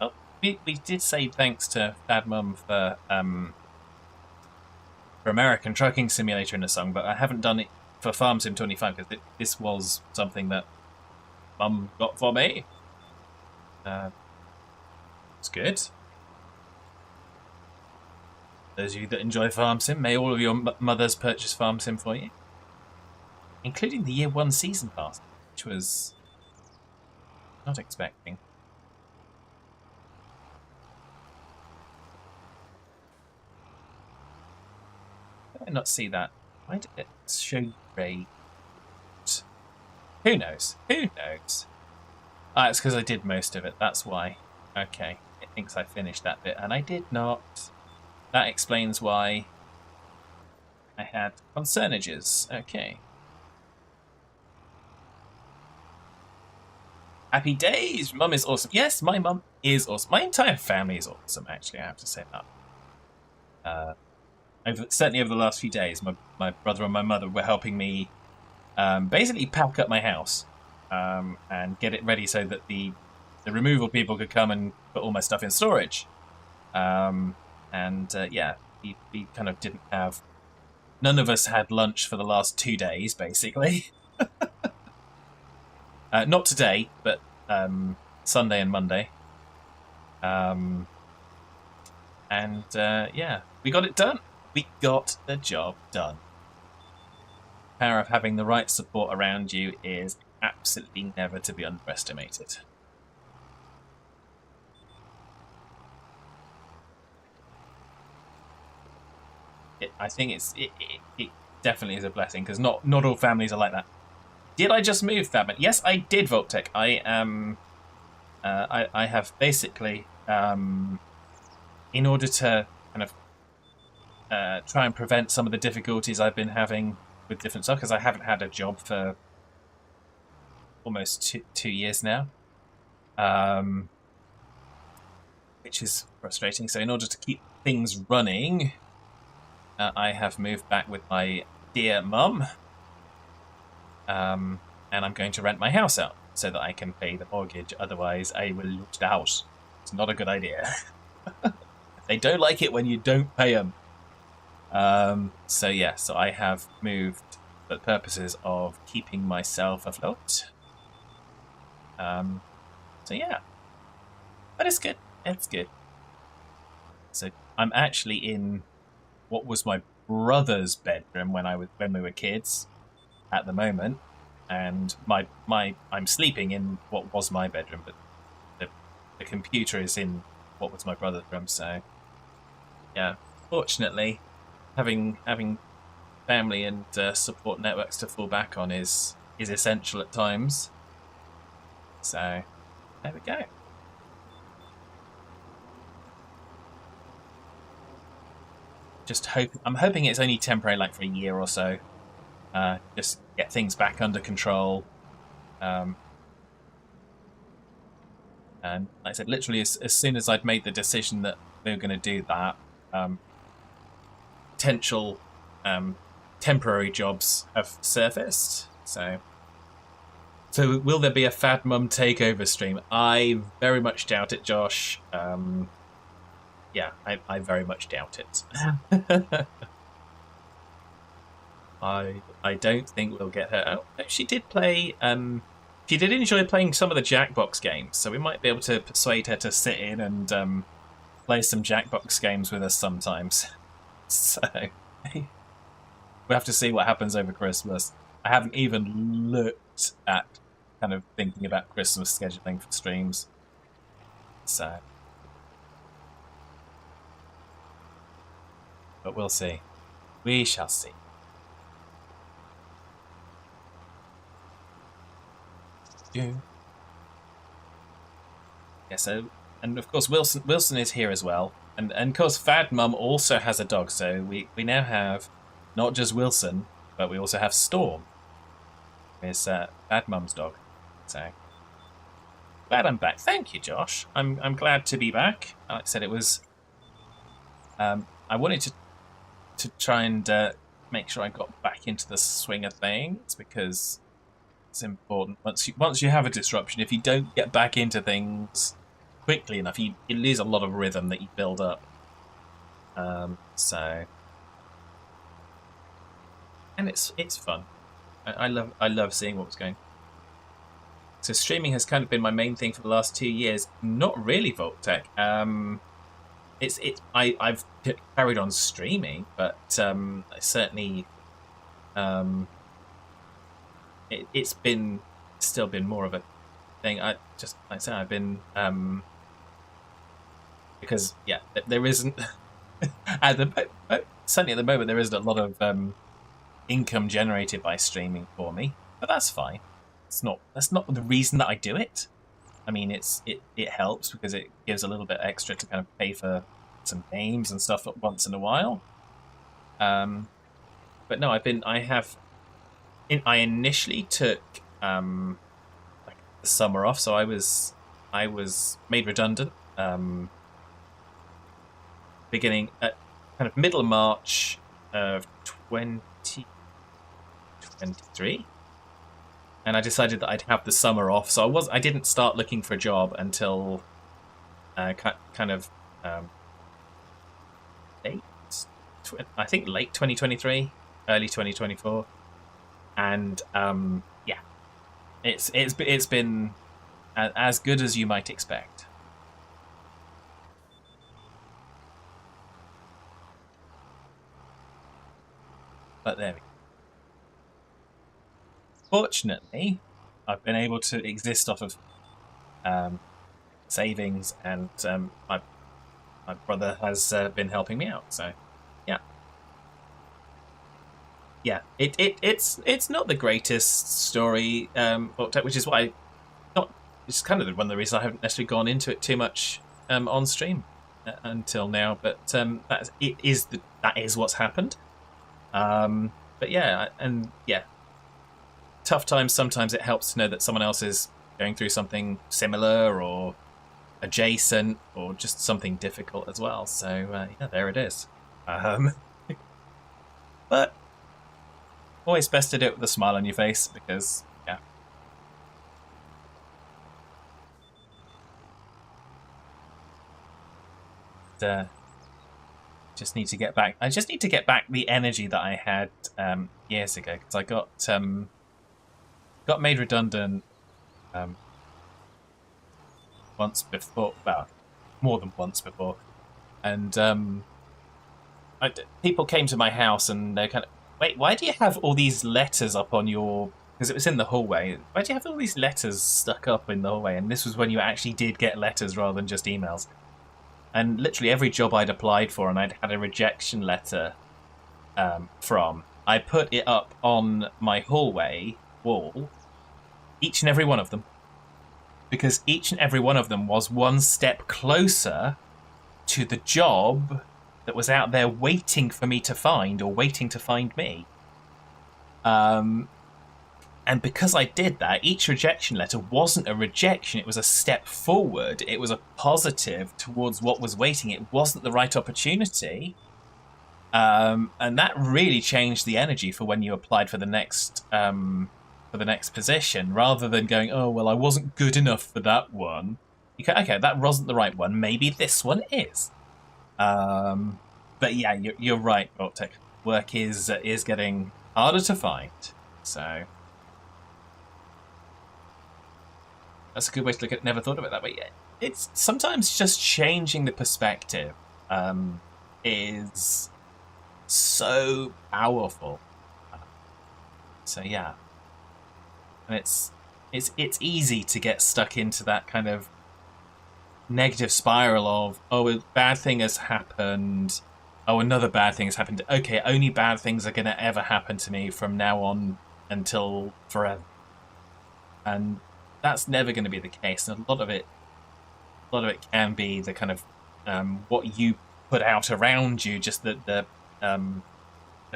Oh, we did say thanks to Bad Mum for American Trucking Simulator in a song, but I haven't done it for Farm Sim 25 because this was something that Mum got for me. It's good. Those of you that enjoy Farm Sim, may all of your mothers purchase Farm Sim for you, including the Year 1 Season Pass, which was not expecting. How did I not see that? Why did it show great. Who knows? Who knows? Ah, it's because I did most of it. That's why. Okay. It thinks I finished that bit, and I did not. That explains why I had concernages. Okay. Happy days! Mum is awesome. Yes, my mum is awesome. My entire family is awesome, actually, I have to say that. Certainly over the last few days, my brother and my mother were helping me basically pack up my house and get it ready so that the removal people could come and put all my stuff in storage. Yeah, we kind of didn't have... None of us had lunch for the last 2 days, basically. Not today, but Sunday and Monday. Yeah, we got it done. We got the job done. The power of having the right support around you is absolutely never to be underestimated. I think it definitely is a blessing, because not all families are like that. Did I just move that? But yes, I did, Voltec. I am. I have basically, in order to kind of try and prevent some of the difficulties I've been having with different stuff, because I haven't had a job for almost two years now, which is frustrating. So in order to keep things running, I have moved back with my dear mum. And I'm going to rent my house out so that I can pay the mortgage. Otherwise, I will lose the house. It's not a good idea. They don't like it when you don't pay them. So yeah, so I have moved for the purposes of keeping myself afloat. So yeah, but it's good. It's good. So I'm actually in what was my brother's bedroom when we were kids. At the moment, and I'm sleeping in what was my bedroom, but the computer is in what was my brother's room. So yeah, fortunately, having family and support networks to fall back on is essential at times. So there we go. I'm hoping it's only temporary, like for a year or so. Just get things back under control. And like I said, literally as soon as I'd made the decision that we were going to do that, potential temporary jobs have surfaced. So will there be a Fad Mum takeover stream? I very much doubt it, Josh. Yeah, I very much doubt it. I don't think we'll get her. Oh, she did play. She did enjoy playing some of the Jackbox games, so we might be able to persuade her to sit in and play some Jackbox games with us sometimes. So we'll have to see what happens over Christmas. I haven't even looked at kind of thinking about Christmas scheduling for streams. So, but we'll see. We shall see. Yeah, so, and of course Wilson is here as well, and of course Fad Mum also has a dog, so we now have not just Wilson, but we also have Storm. It's Fad Mum's dog. So glad I'm back. Thank you, Josh. I'm glad to be back. Like I said, it was I wanted to try and make sure I got back into the swing of things, because it's important. Once you have a disruption, if you don't get back into things quickly enough, you lose a lot of rhythm that you build up. So, and it's fun. I love seeing what's going. So streaming has kind of been my main thing for the last 2 years. Not really Voltec. I've carried on streaming, but certainly. It's still been more of a thing. Like I said, I've been because yeah, there isn't certainly at the moment there isn't a lot of income generated by streaming for me, but that's fine. That's not the reason that I do it. I mean, it helps because it gives a little bit extra to kind of pay for some games and stuff once in a while. But no, I initially took like the summer off, so I was made redundant beginning at kind of middle of March of 2023, and I decided that I'd have the summer off. So I didn't start looking for a job until kind of late, I think late 2023, early 2024, and yeah, it's been as good as you might expect. But there we go. Fortunately, I've been able to exist off of savings, and my brother has been helping me out. So, yeah, it's not the greatest story, which is why it's kind of one of the reasons I haven't necessarily gone into it too much on stream until now. But that is what's happened. But yeah, tough times, sometimes it helps to know that someone else is going through something similar or adjacent or just something difficult as well. So yeah, there it is. But always best to do it with a smile on your face, because just need to get back. I just need to get back the energy that I had years ago, because I got made redundant once before, well, more than once before, and people came to my house and they're kind of, wait, why do you have all these letters up on your? Because it was in the hallway. Why do you have all these letters stuck up in the hallway? And this was when you actually did get letters rather than just emails. And literally every job I'd applied for and I'd had a rejection letter from, I put it up on my hallway wall, each and every one of them, because each and every one of them was one step closer to the job that was out there waiting for me to find, or waiting to find me. And because I did that, each rejection letter wasn't a rejection, it was a step forward. It was a positive towards what was waiting. It wasn't the right opportunity. And that really changed the energy for when you applied for the next position, rather than going, oh, well, I wasn't good enough for that one. You go, okay, that wasn't the right one. Maybe this one is. But yeah, you're right, Vortex. Work is getting harder to find. So that's a good way to look at it. Never thought of it that way. It's sometimes just changing the perspective is so powerful. So yeah, and it's easy to get stuck into that kind of negative spiral of, oh, a bad thing has happened. Oh, another bad thing has happened. Okay, only bad things are going to ever happen to me from now on until forever. And that's never going to be the case. And a lot of it can be the kind of what you put out around you, just the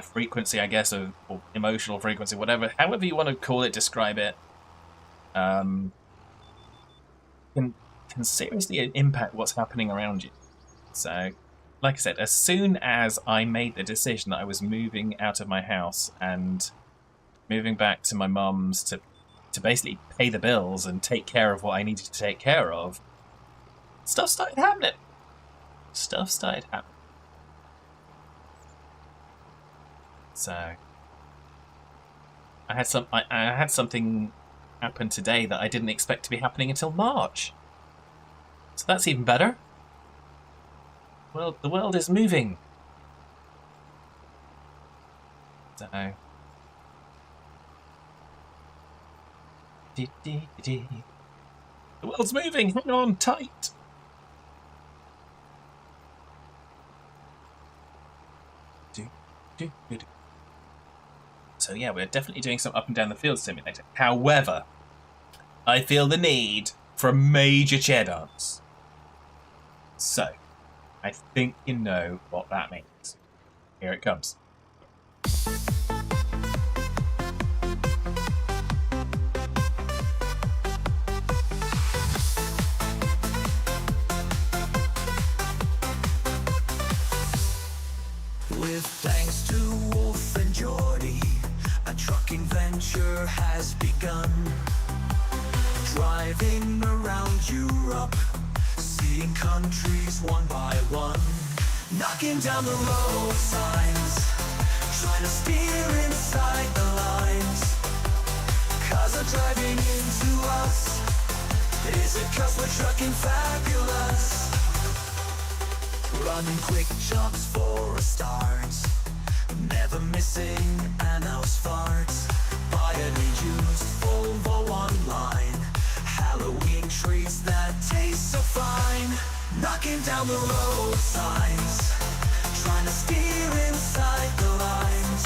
frequency, I guess, or emotional frequency, whatever, however you want to call it, describe it, can seriously impact what's happening around you. So, like I said, as soon as I made the decision that I was moving out of my house and moving back to my mum's to basically pay the bills and take care of what I needed to take care of, stuff started happening. So I had something happen today that I didn't expect to be happening until March. So that's even better. Well, the world is moving. So the world's moving. Hang on tight. So yeah, we're definitely doing some up and down the field simulator. However, I feel the need for a major chair dance. So, I think you know what that means. Here it comes. With thanks to Wolf and Geordie, a trucking venture has begun. Driving around Europe, seeing countries one by one, knocking down the road signs, trying to steer inside the lines. Cars are driving into us. Is it 'cause we're trucking fabulous? Running quick jumps for a start, never missing an hour's fart. Buy any used Volvo online, Halloween treats that taste so fine. Knocking down the road signs, trying to steer inside the lines.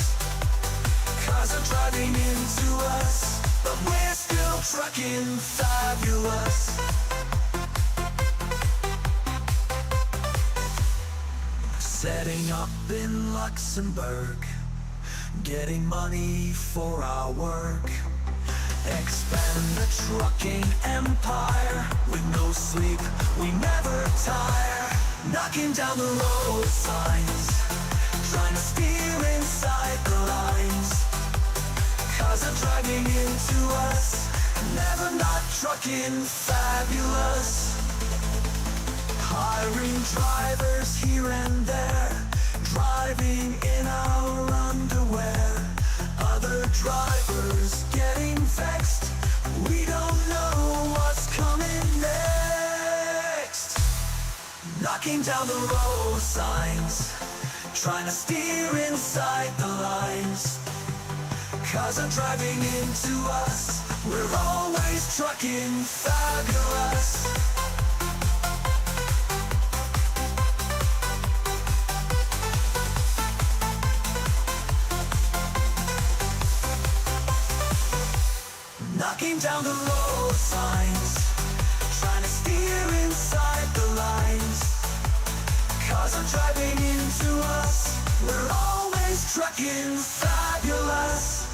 Cars are driving into us, but we're still trucking fabulous. Setting up in Luxembourg, getting money for our work. Expand the trucking empire, with no sleep, we never tire. Knocking down the road signs, trying to steer inside the lines. Cars are driving into us, never not trucking fabulous. Hiring drivers here and there, driving in our underwear. Other drivers getting vexed, we don't know what's coming next. Knocking down the road signs, trying to steer inside the lines. Cars are driving into us, we're always trucking fabulous. Knocking down the road signs, trying to steer inside the lines. Cars are driving into us, we're always trucking fabulous.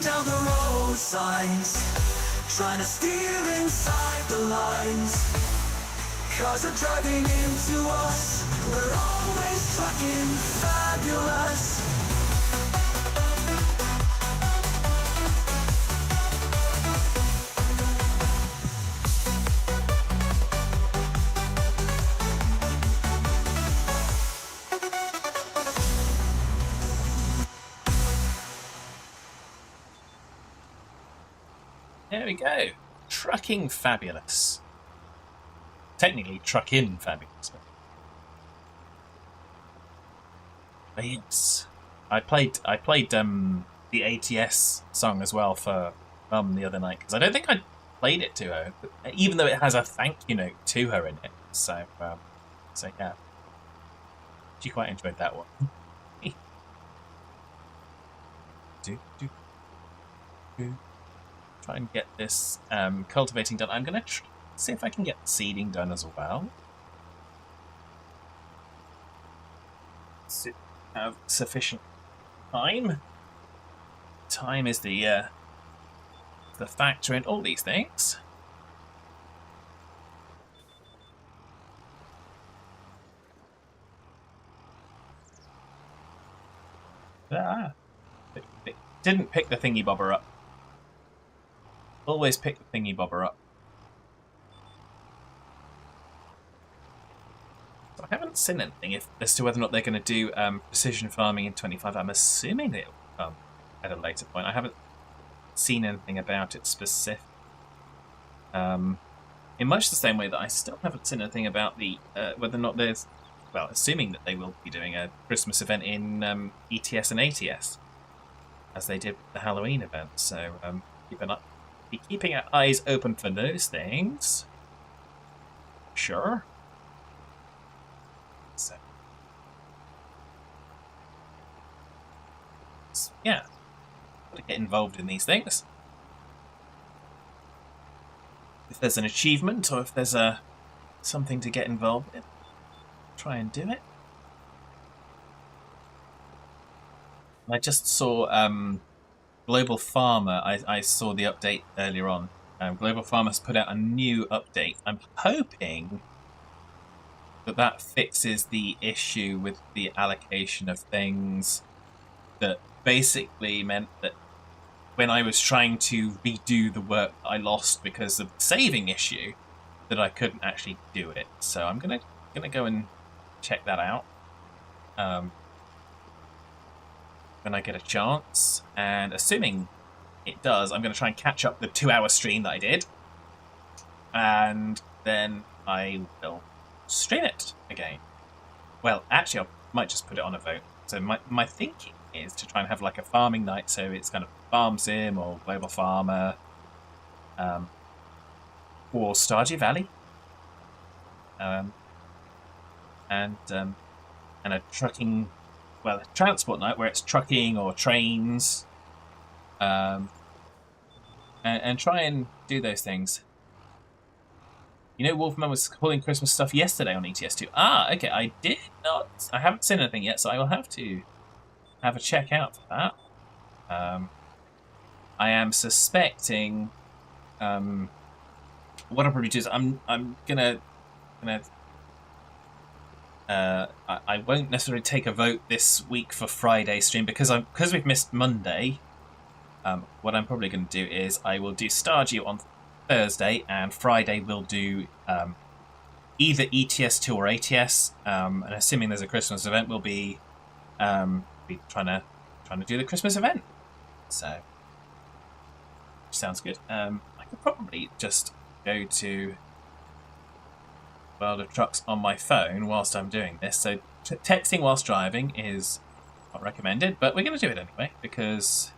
Down the road signs, trying to steer inside the lines. Cars are driving into us, we're always trucking fabulous. There we go. Trucking fabulous. Technically, truck-in fabulous. But yes, I played the ATS song as well for Mum the other night because I don't think I played it to her, even though it has a thank you note to her in it. So yeah, she quite enjoyed that one. Try and get this cultivating done. I'm going to see if I can get seeding done as well. Have sufficient time. Time is the factor in all these things. It didn't pick the thingy bobber up. Always pick the thingy bobber up. So I haven't seen anything as to whether or not they're going to do precision farming in 25. I'm assuming it will come at a later point. I haven't seen anything about it specific. In much the same way that I still haven't seen anything about the whether or not there's, well, assuming that they will be doing a Christmas event in ETS and ATS, as they did with the Halloween event. So be keeping our eyes open for those things. Sure. So yeah, got to get involved in these things. If there's an achievement or if there's something to get involved in, try and do it. I just saw Global Farmer. I saw the update earlier on. Global Farmer's put out a new update. I'm hoping that fixes the issue with the allocation of things. That basically meant that when I was trying to redo the work that I lost because of the saving issue, that I couldn't actually do it. So I'm gonna go and check that out when I get a chance. And assuming it does, I'm gonna try and catch up the 2-hour stream that I did, and then I will stream it again. Well, actually, I might just put it on a vote. So my thinking is to try and have like a farming night, so it's kind of Farm Sim or Global Farmer, or Stardew Valley, and a trucking, well, a transport night where it's trucking or trains, and try and do those things. You know, Wolfman was calling Christmas stuff yesterday on ETS2. Ah, okay, I haven't seen anything yet, so I will have to have a check out for that. I am suspecting what I'll probably do is I'm gonna I won't necessarily take a vote this week for Friday stream because we've missed Monday. What I'm probably going to do is I will do Stardew on Thursday, and Friday we'll do either ETS2 or ATS. And assuming there's a Christmas event, we'll be trying to do the Christmas event. So sounds good. I could probably just go to World of Trucks on my phone whilst I'm doing this. So texting whilst driving is not recommended, but we're going to do it anyway because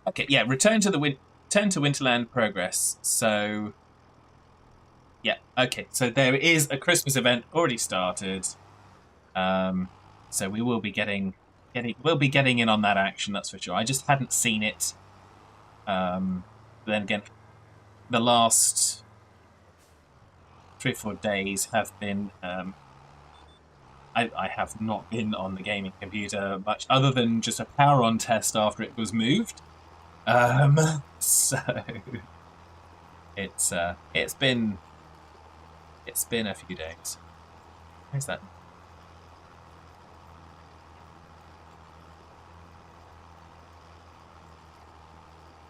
okay, yeah, return to Winterland progress. So yeah, okay. So there is a Christmas event already started. So we will be getting in on that action, that's for sure. I just hadn't seen it. Then again, the last 3 or 4 days have been I have not been on the gaming computer much other than just a power on test after it was moved. So it's been a few days. Where's that?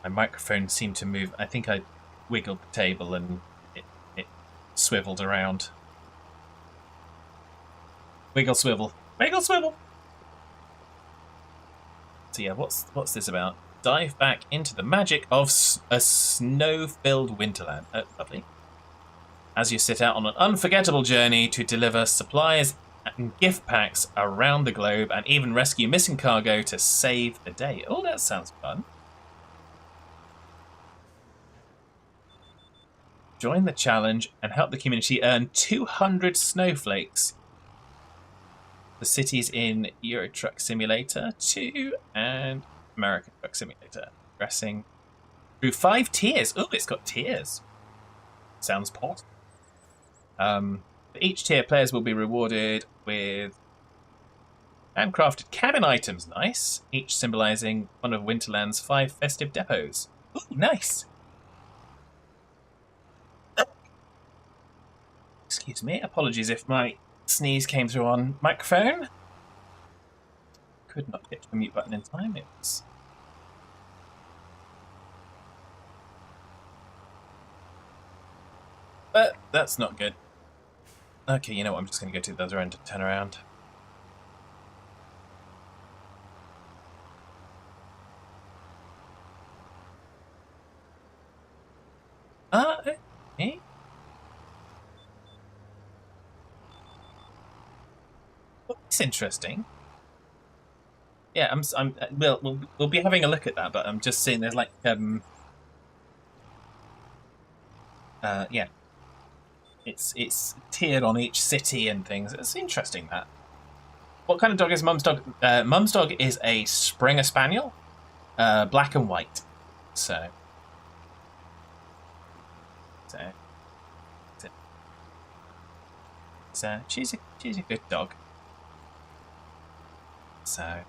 My microphone seemed to move. I think I wiggled the table and it swiveled around. Wiggle swivel. Wiggle swivel! So yeah, what's this about? Dive back into the magic of a snow-filled Winterland. Lovely. As you set out on an unforgettable journey to deliver supplies and gift packs around the globe and even rescue missing cargo to save the day. Oh, that sounds fun. Join the challenge and help the community earn 200 snowflakes. The cities in Euro Truck Simulator 2 and American Truck Simulator. Progressing through 5 tiers. Oh, it's got tiers. Sounds pot. For each tier, players will be rewarded with handcrafted cabin items. Nice. Each symbolizing one of Winterland's 5 festive depots. Ooh, nice. Excuse me. Apologies if my sneeze came through on microphone. Could not get to the mute button in time. It was... But that's not good. Okay, you know what? I'm just going to go to the other end and turn around. Okay. Well, it's interesting. Yeah, we'll be having a look at that, but I'm just seeing there's like yeah, it's tiered on each city and things. It's interesting that. What kind of dog is Mum's dog? Mum's dog is a Springer Spaniel, black and white. So she's a good dog. So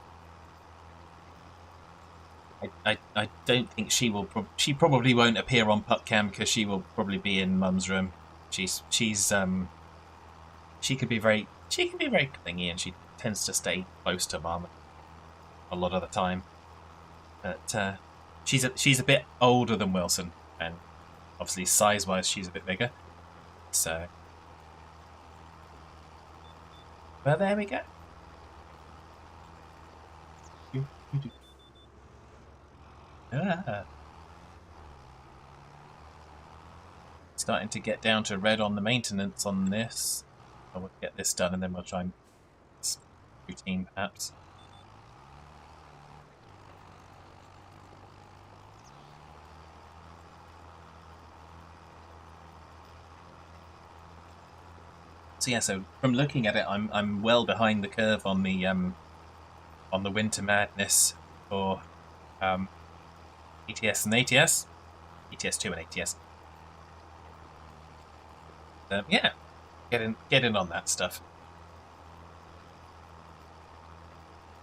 I don't think she will. She probably won't appear on pup cam because she will probably be in Mum's room. She can be very clingy, and she tends to stay close to Mum a lot of the time. But she's a bit older than Wilson, and obviously size wise she's a bit bigger. So, well, there we go. Starting to get down to red on the maintenance on this. I will get this done, and then we'll try and routine perhaps. So yeah, so from looking at it, I'm well behind the curve on the Winter Madness for ETS and ATS, ETS2 and ATS. Yeah, get in on that stuff.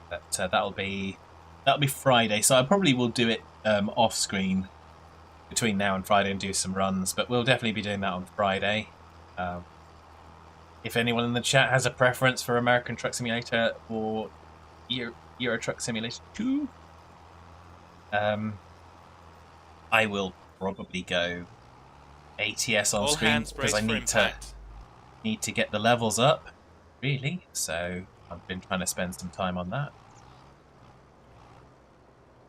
But that'll be Friday. So I probably will do it off screen between now and Friday and do some runs. But we'll definitely be doing that on Friday. If anyone in the chat has a preference for American Truck Simulator or Euro Truck Simulator 2, I will probably go ATS on All screen hands because brace I for impact. need to get the levels up, really. So I've been trying to spend some time on that.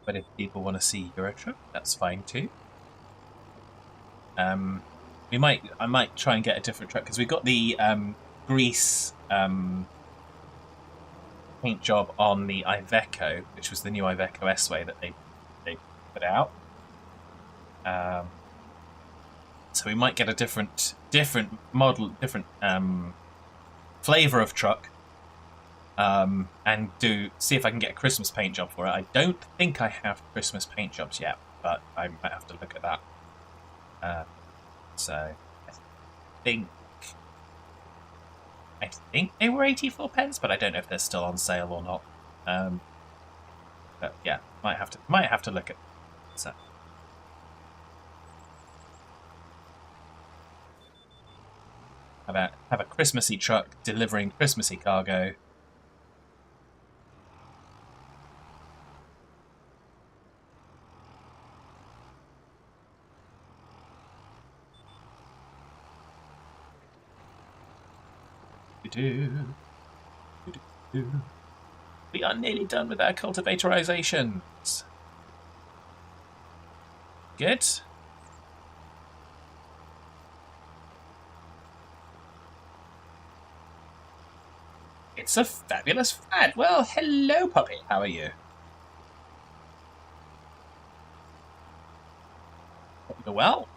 But if people want to see Euro Truck, that's fine too. I might try and get a different truck because we've got the grease paint job on the Iveco, which was the new Iveco S-Way that they put out. So we might get a different model, different flavor of truck, and see if I can get a Christmas paint job for it. I don't think I have Christmas paint jobs yet, but I might have to look at that. So I think they were 84 pence, but I don't know if they're still on sale or not. But yeah, might have to look at. So. Have a Christmassy truck delivering Christmassy cargo. We are nearly done with our cultivatorization. Good. It's a fabulous fad. Well, hello, puppy. How are you? Well,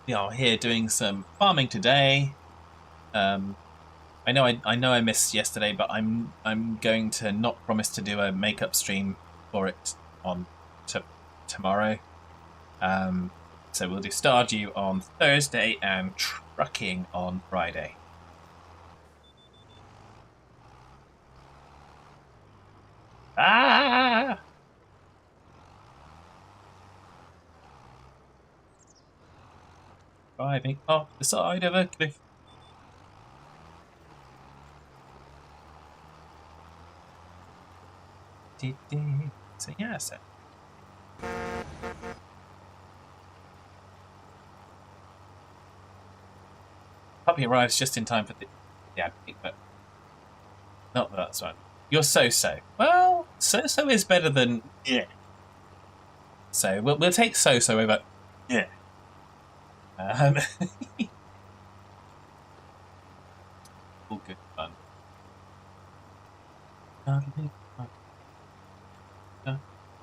we are here doing some farming today. I know I missed yesterday, but I'm going to not promise to do a makeup stream for it on tomorrow. So we'll do Stardew on Thursday and trucking on Friday. Ah! Driving off the side of a cliff. So yeah, so puppy arrives just in time for the but not that that's right. You're so-so. Well, so-so is better than yeah. So we'll take so-so over yeah. All good fun.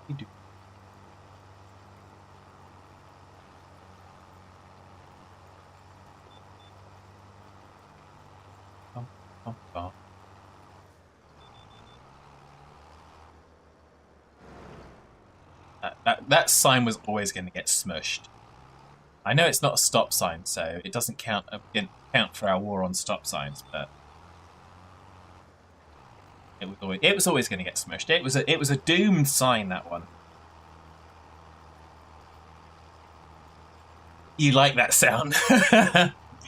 You do. That sign was always going to get smushed. I know it's not a stop sign, so it doesn't count for our war on stop signs, but it was always going to get smushed. It was a doomed sign, that one. You like that sound?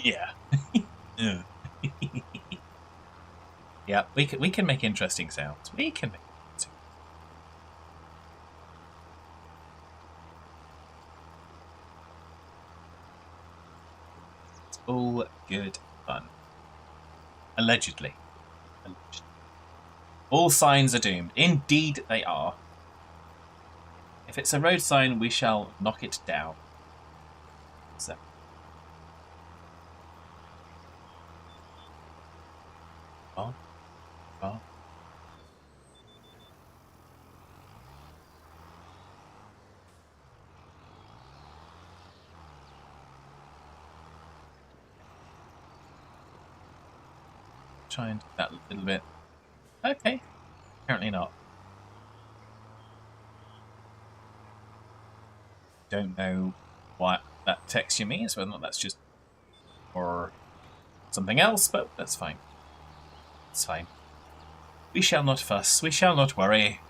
Yeah. Yeah, we can make interesting sounds. We can make interesting. It's all good fun. Allegedly. All signs are doomed. Indeed they are. If it's a road sign, we shall knock it down. So. Oh. Try and do that a little bit. Okay. Apparently not. Don't know what that texture means, whether or not that's just or something else, but that's fine. It's fine. We shall not fuss. We shall not worry.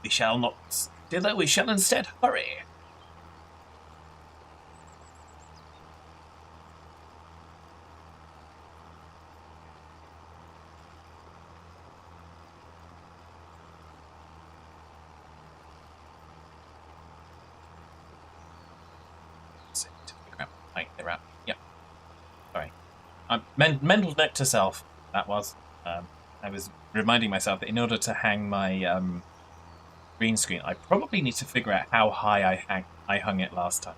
We shall not dither. We shall instead hurry. They're out. Yep. Sorry. Mental note to self. That was. I was reminding myself that in order to hang my green screen, I probably need to figure out how high I hung it last time.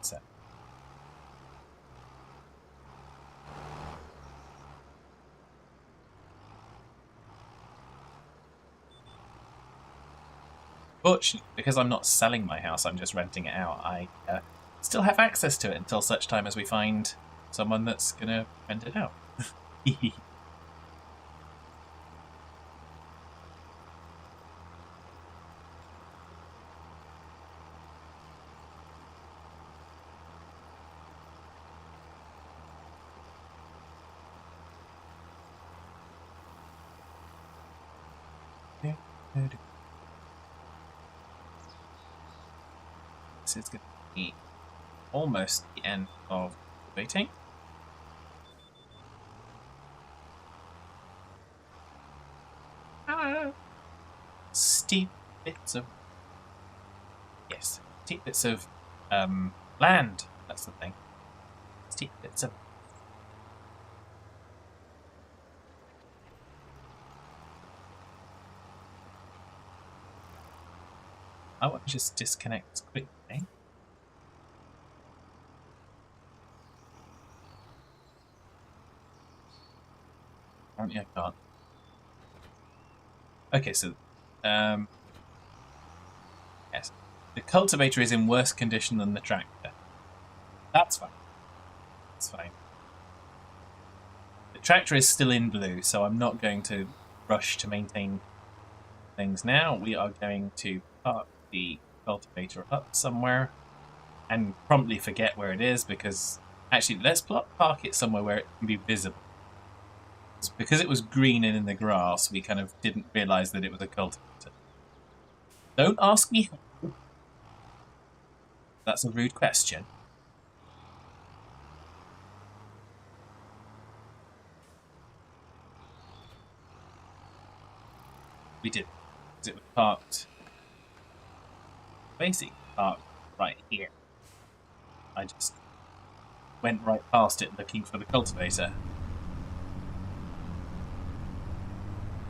So. Fortunately, because I'm not selling my house, I'm just renting it out, I still have access to it until such time as we find someone that's going to rent it out. This is going to be almost the end of waiting. Steep bits of steep bits of land. That's the thing. Steep bits of. I want to just disconnect quickly. Apparently I can't. Okay, so yes, the cultivator is in worse condition than the tractor. That's fine. That's fine. The tractor is still in blue, so I'm not going to rush to maintain things now. We are going to park the cultivator up somewhere and promptly forget where it is, because actually let's park it somewhere where it can be visible. Because it was green and in the grass, we kind of didn't realise that it was a cultivator. Don't ask me how. That's a rude question. We did. Because it was parked. Basically parked right here. I just went right past it looking for the cultivator.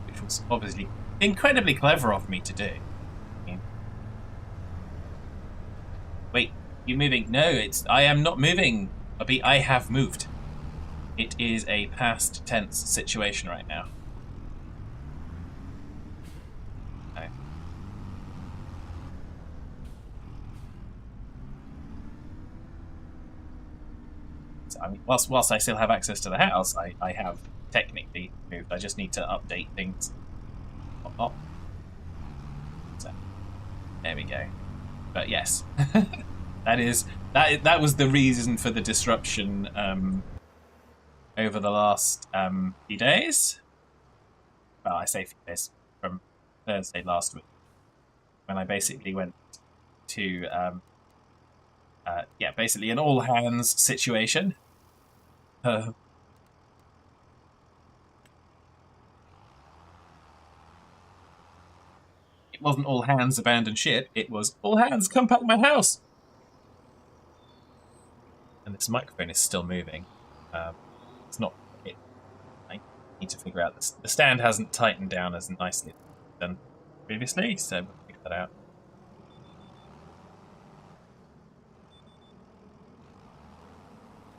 Which was obviously incredibly clever of me to do. Wait, you moving? No, I am not moving. I have moved. It is a past tense situation right now. Okay. So, I mean, whilst I still have access to the house, I have technically moved. I just need to update things. Oh. So, there we go. But yes, that was the reason for the disruption over the last few days. Well, I say few days, from Thursday last week, when I basically went to basically an all hands situation. It wasn't all hands abandon ship, it was all hands come pack my house. And this microphone is still moving. It's not. I need to figure out this. The stand hasn't tightened down as nicely as done previously, so we'll figure that out.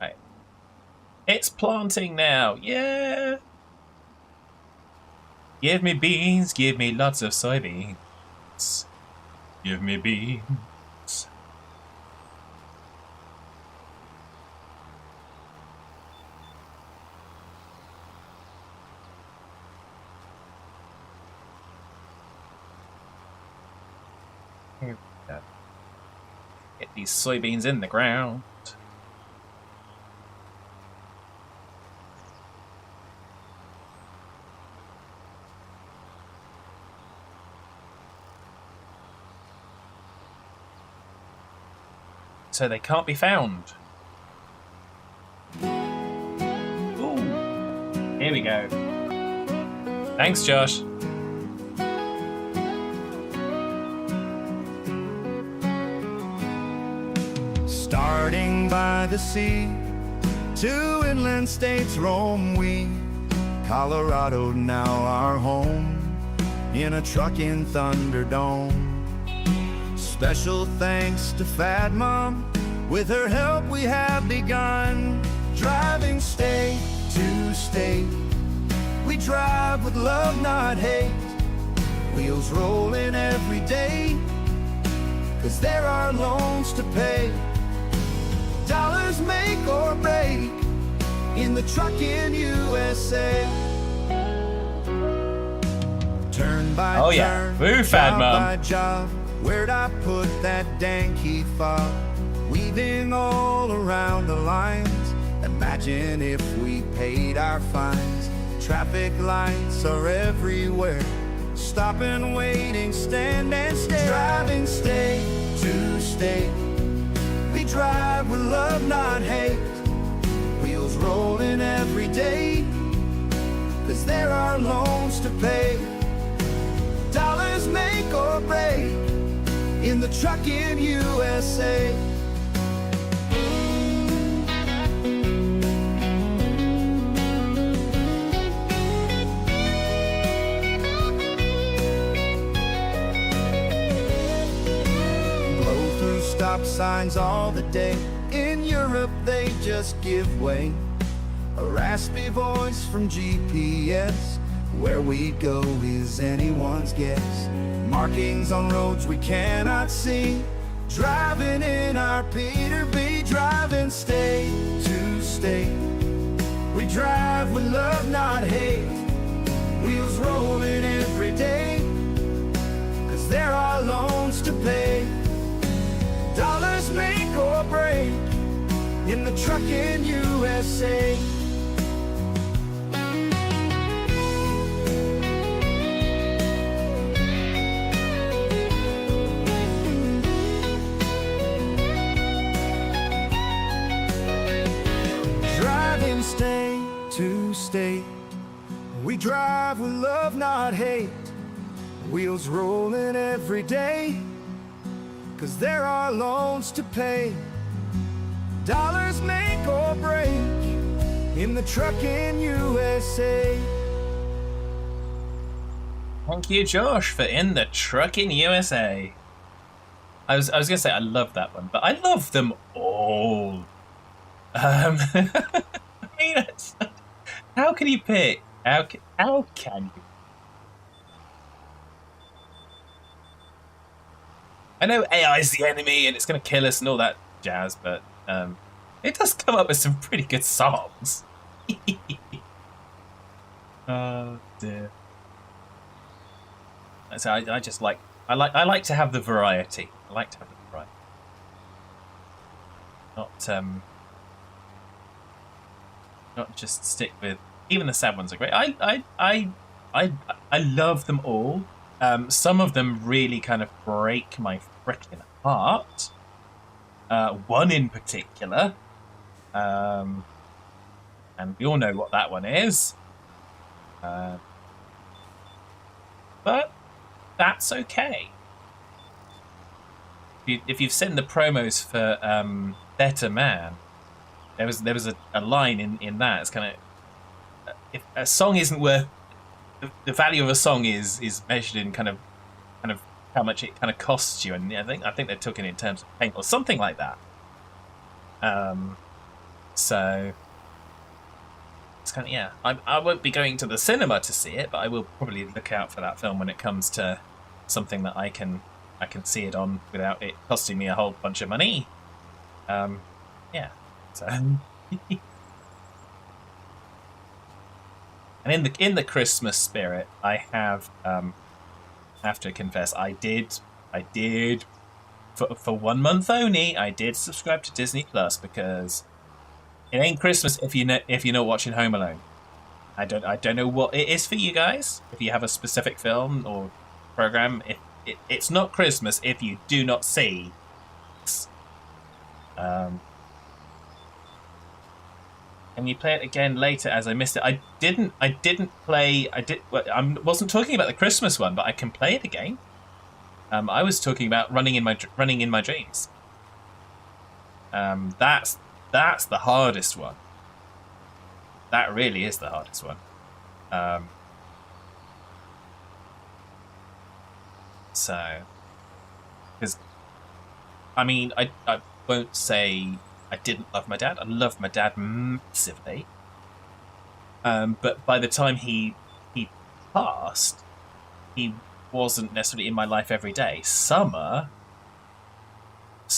Right. It's planting now. Yeah. Give me beans. Give me lots of soybeans. Give me beans. Here we go. Get these soybeans in the ground. So they can't be found. Ooh. Here we go. Thanks, Josh. Starting by the sea, 2 inland states roam we. Colorado now our home, in a trucking Thunderdome. Special thanks to Fat Mom, with her help we have begun. Driving state to state, we drive with love, not hate. Wheels rolling every day, 'cause there are loans to pay. Dollars make or break in the trucking USA. Turn by Oh yeah, turn, woo, Fat job Mom. by job, where'd I put that dang key fob? Weaving all around the lines. Imagine if we paid our fines. Traffic lights are everywhere. Stop and waiting, stand and stare. Driving state to state, we drive with love, not hate. Wheels rolling every day, 'cause there are loans to pay. Dollars make or break in the trucking USA. Blow through stop signs all the day. In Europe they just give way. A raspy voice from GPS. Where we go is anyone's guess. Markings on roads we cannot see. Driving in our Peterbilt, driving state to state. We drive with love, not hate. Wheels rolling every day, 'cause there are loans to pay. Dollars make or break in the trucking USA. State to state, we drive with love, not hate. Wheels rolling every day, 'cause there are loans to pay. Dollars make or break in the trucking USA. Thank you, Josh, for In the Trucking USA. I was gonna say I love that one, but I love them all. I mean, how can you pick? How can you? I know AI is the enemy and it's gonna kill us and all that jazz, but it does come up with some pretty good songs. Oh dear. So I just like I like to have the variety. I like to have the variety. Not just stick with, even the sad ones are great. I love them all. Some of them really kind of break my freaking heart. One in particular, and we all know what that one is. But that's okay. If you've seen the promos for Better Man, there was a line in that. It's kind of, if a song isn't worth, the value of a song is measured in kind of how much it kind of costs you, and I think they took it in terms of paint or something like that. So it's kind of, yeah. I won't be going to the cinema to see it, but I will probably look out for that film when it comes to something that I can see it on without it costing me a whole bunch of money. Yeah. So. And in the Christmas spirit, I have to confess, I did for 1 month only, I did subscribe to Disney Plus, because it ain't Christmas if you're not watching Home Alone. I don't know what it is for you guys. If you have a specific film or program, it's not Christmas if you do not see. And you play it again later, as I missed it. I wasn't talking about the Christmas one, but I can play it again. I was talking about running in my dreams. That's the hardest one. That really is the hardest one. So, because I mean, I won't say I didn't love my dad. I loved my dad massively. But by the time he passed, he wasn't necessarily in my life every day. Summer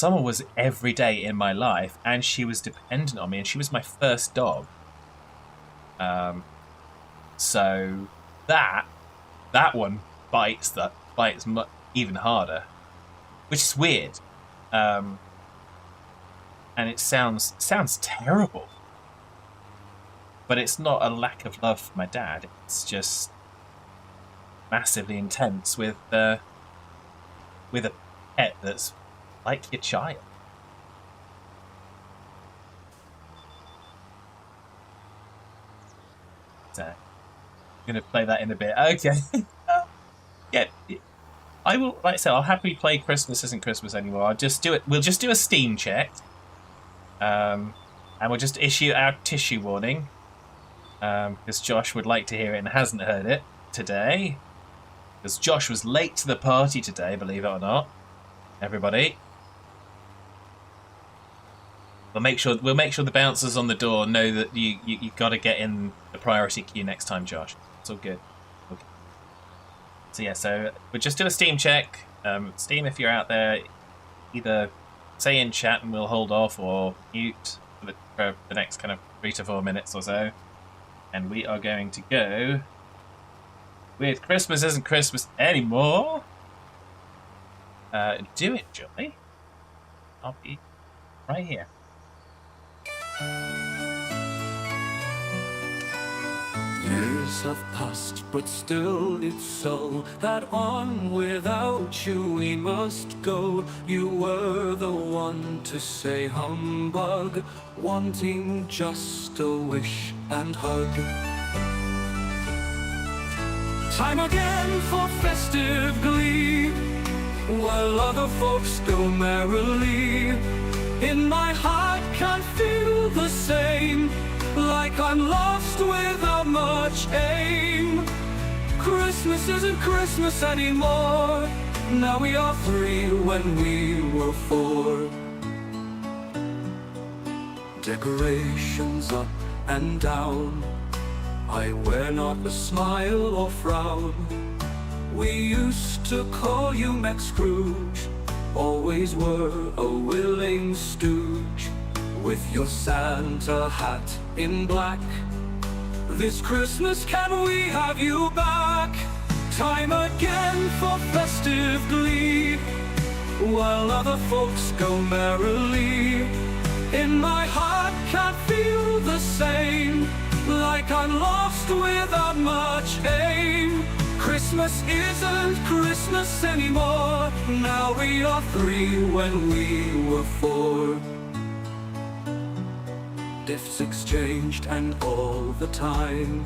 was every day in my life, and she was dependent on me, and she was my first dog. So that one bites even harder, which is weird. And it sounds terrible, but it's not a lack of love for my dad. It's just massively intense with a pet that's like your child. So, I'm gonna play that in a bit. Okay. Yeah, I will. Like I said, I'll happily play Christmas Isn't Christmas anymore. I'll just do it. We'll just do a Steam check. And we'll just issue our tissue warning, because Josh would like to hear it and hasn't heard it today. Because Josh was late to the party today, believe it or not. Everybody. We'll make sure the bouncers on the door know that you've got to get in the priority queue next time, Josh. It's all good. Okay. So yeah, so we'll just do a Steam check. Steam, if you're out there, either say in chat and we'll hold off, or mute for the next kind of 3 to 4 minutes or so. And we are going to go with Christmas Isn't Christmas Anymore. Do it, Johnny. I'll be right here. Years have passed, but still it's so that on without you we must go. You were the one to say humbug, wanting just a wish and hug. Time again for festive glee, while other folks go merrily. In my heart can't feel the same, like I'm lost without much aim. Christmas isn't Christmas anymore, now we are 3 when we were 4. Decorations up and down, I wear not a smile or frown. We used to call you Max Scrooge, always were a willing stooge, with your Santa hat in black. This Christmas can we have you back? Time again for festive glee, while other folks go merrily. In my heart can't feel the same, like I'm lost without much aim. Christmas isn't Christmas anymore, now we are 3 when we were 4. Gifts exchanged and all the time,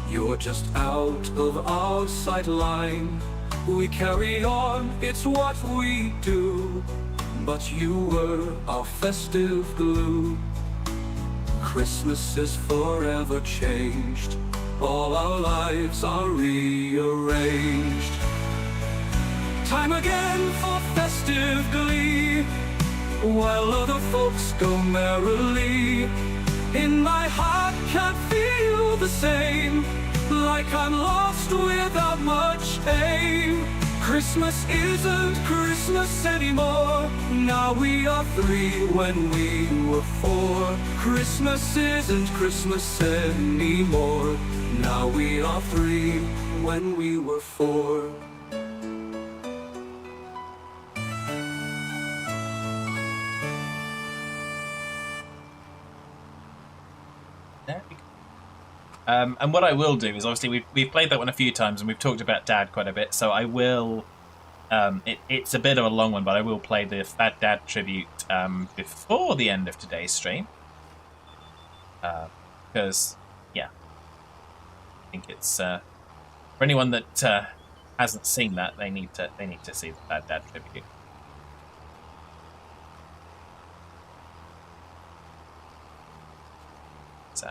you're just out of our sight line. We carry on, it's what we do, but you were our festive glue. Christmas is forever changed, all our lives are rearranged. Time again for festive glee, while other folks go merrily. In my heart can't feel the same, like I'm lost without much aim. Christmas isn't Christmas anymore, now we are 3 when we were 4. Christmas isn't Christmas anymore, now we are 3 when we were 4. There we go. And what I will do is, obviously, we've played that one a few times and we've talked about Dad quite a bit, so I will... it's a bit of a long one, but I will play the Fat Dad tribute before the end of today's stream. Because, yeah, I think it's... for anyone that hasn't seen that, they need to see the Fat Dad tribute. So,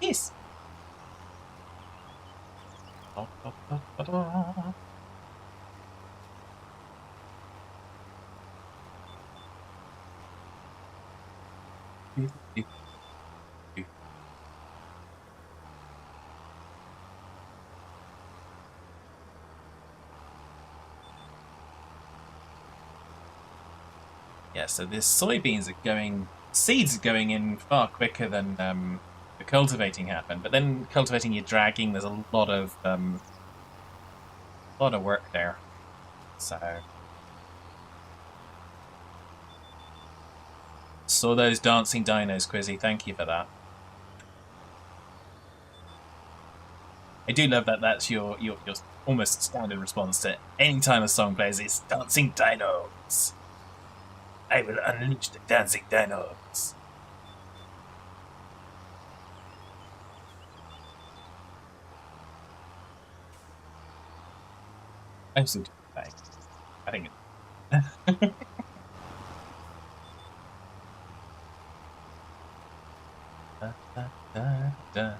yes. Yeah, so the soybeans are going, seeds are going in far quicker than the cultivating happened. But then cultivating, you're dragging. There's a lot of work there. So saw those dancing dinos, Quizzy. Thank you for that. I do love that. That's your almost standard response to any time a song plays. It's dancing dinos. I will unleash the dancing dinos. I'm so tired. I think it. Da, da, da, da.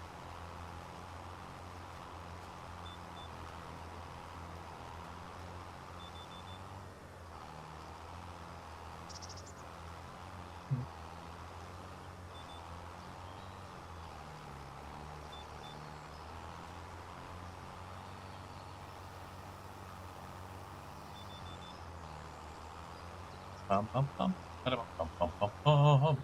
Bum, bum, bum, bum, bum, bum, bum, bum.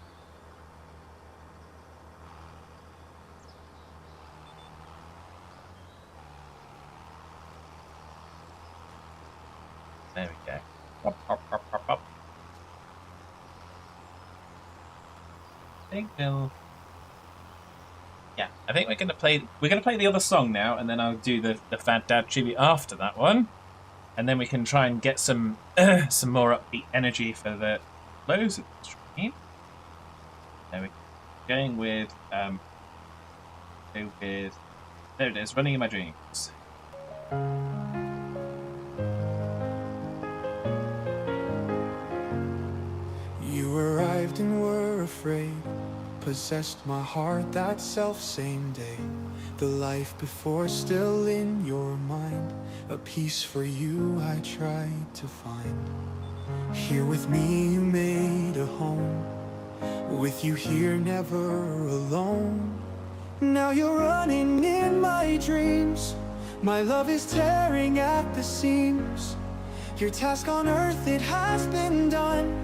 There we go. Pop, pop, pop, pop, pop. I think we'll... Yeah, I think we're gonna play the other song now, and then I'll do the Fat Dad tribute after that one. And then we can try and get some some more upbeat energy for the close of the stream. There we go. Going with there it is, Running in My Dreams. afraid possessed my heart that self-same day. The life before still in your mind, a piece for you I tried to find. Here with me you made a home, with you here never alone. Now you're running in my dreams, my love is tearing at the seams. Your task on earth, it has been done.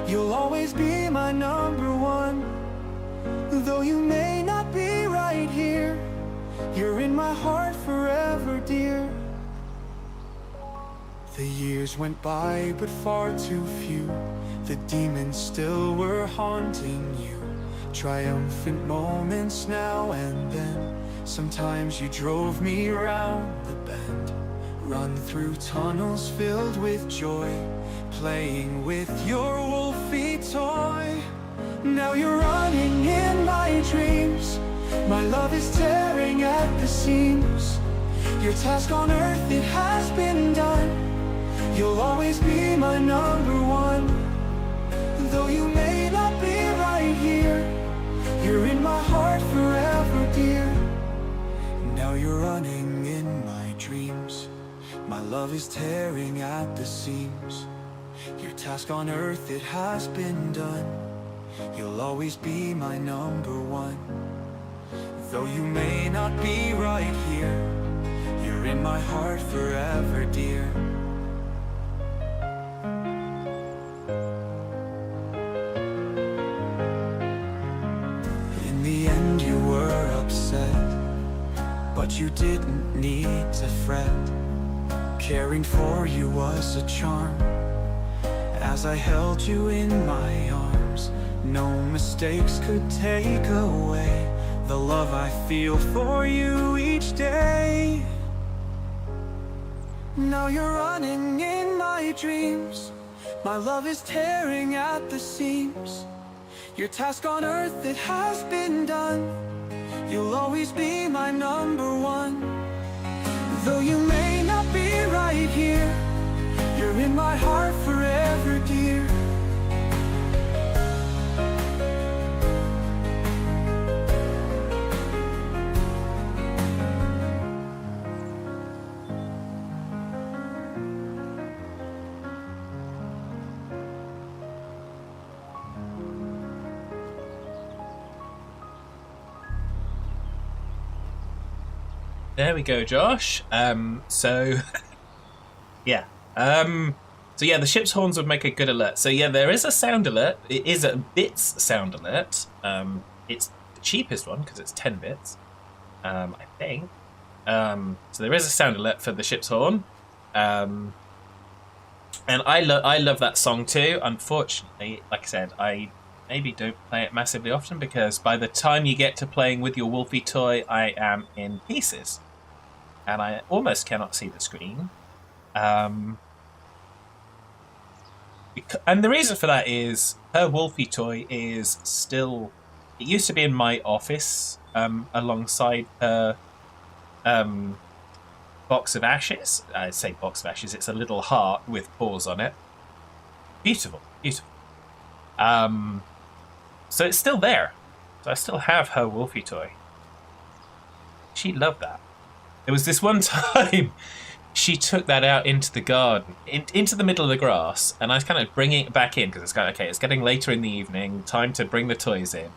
You'll always be my number one. Though you may not be right here, you're in my heart forever, dear. The years went by, but far too few. The demons still were haunting you. Triumphant moments now and then. Sometimes you drove me round the bend. Run through tunnels filled with joy, playing with your wolfy toy. Now you're running in my dreams, my love is tearing at the seams. Your task on earth, it has been done. You'll always be my number one. Though you may not be right here, you're in my heart forever, dear. Now you're running in my dreams, my love is tearing at the seams. Your task on earth, it has been done. You'll always be my number one. Though you may not be right here, you're in my heart forever, dear. In the end you were upset, but you didn't need to fret. Caring for you was a charm, as I held you in my arms. No mistakes could take away the love I feel for you each day. Now you're running in my dreams, my love is tearing at the seams. Your task on earth, it has been done. You'll always be my number one. Though you may not be right here, you're in my heart forever, dear. There we go, Josh. So yeah. So yeah, the ship's horns would make a good alert. So yeah, there is a sound alert. It is a bits sound alert. It's the cheapest one because it's 10 bits, I think. So there is a sound alert for the ship's horn. And I love that song too. Unfortunately, like I said, I maybe don't play it massively often because by the time you get to playing with your wolfy toy, I am in pieces. And I almost cannot see the screen. And the reason for that is her wolfy toy is still... It used to be in my office alongside her box of ashes. I say box of ashes, it's a little heart with paws on it. Beautiful, beautiful. So it's still there. So I still have her wolfy toy. She loved that. There was this one time she took that out into the garden, into the middle of the grass, and I was kind of bringing it back in because it's kind of, okay, it's getting later in the evening, time to bring the toys in.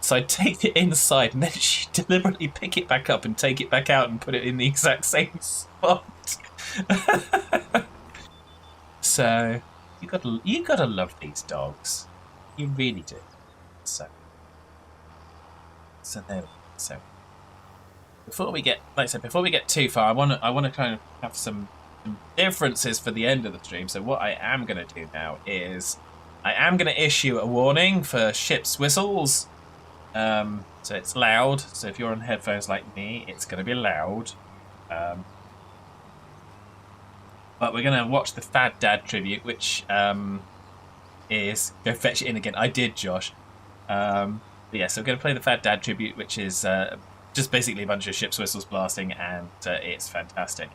So I'd take it inside, and then she'd deliberately pick it back up and take it back out and put it in the exact same spot. So you gotta love these dogs. You really do. So there we go. So before we get, like I said, before we get too far, I want to kind of have some differences for the end of the stream. So what I am going to do now is I am going to issue a warning for ship's whistles. So it's loud. So if you're on headphones like me, it's going to be loud. But we're going to watch the Fad Dad tribute, which is... Go fetch it in again. I did, Josh. But yeah, so we're going to play the Fad Dad tribute, which is just basically a bunch of ship's whistles blasting, and it's fantastic.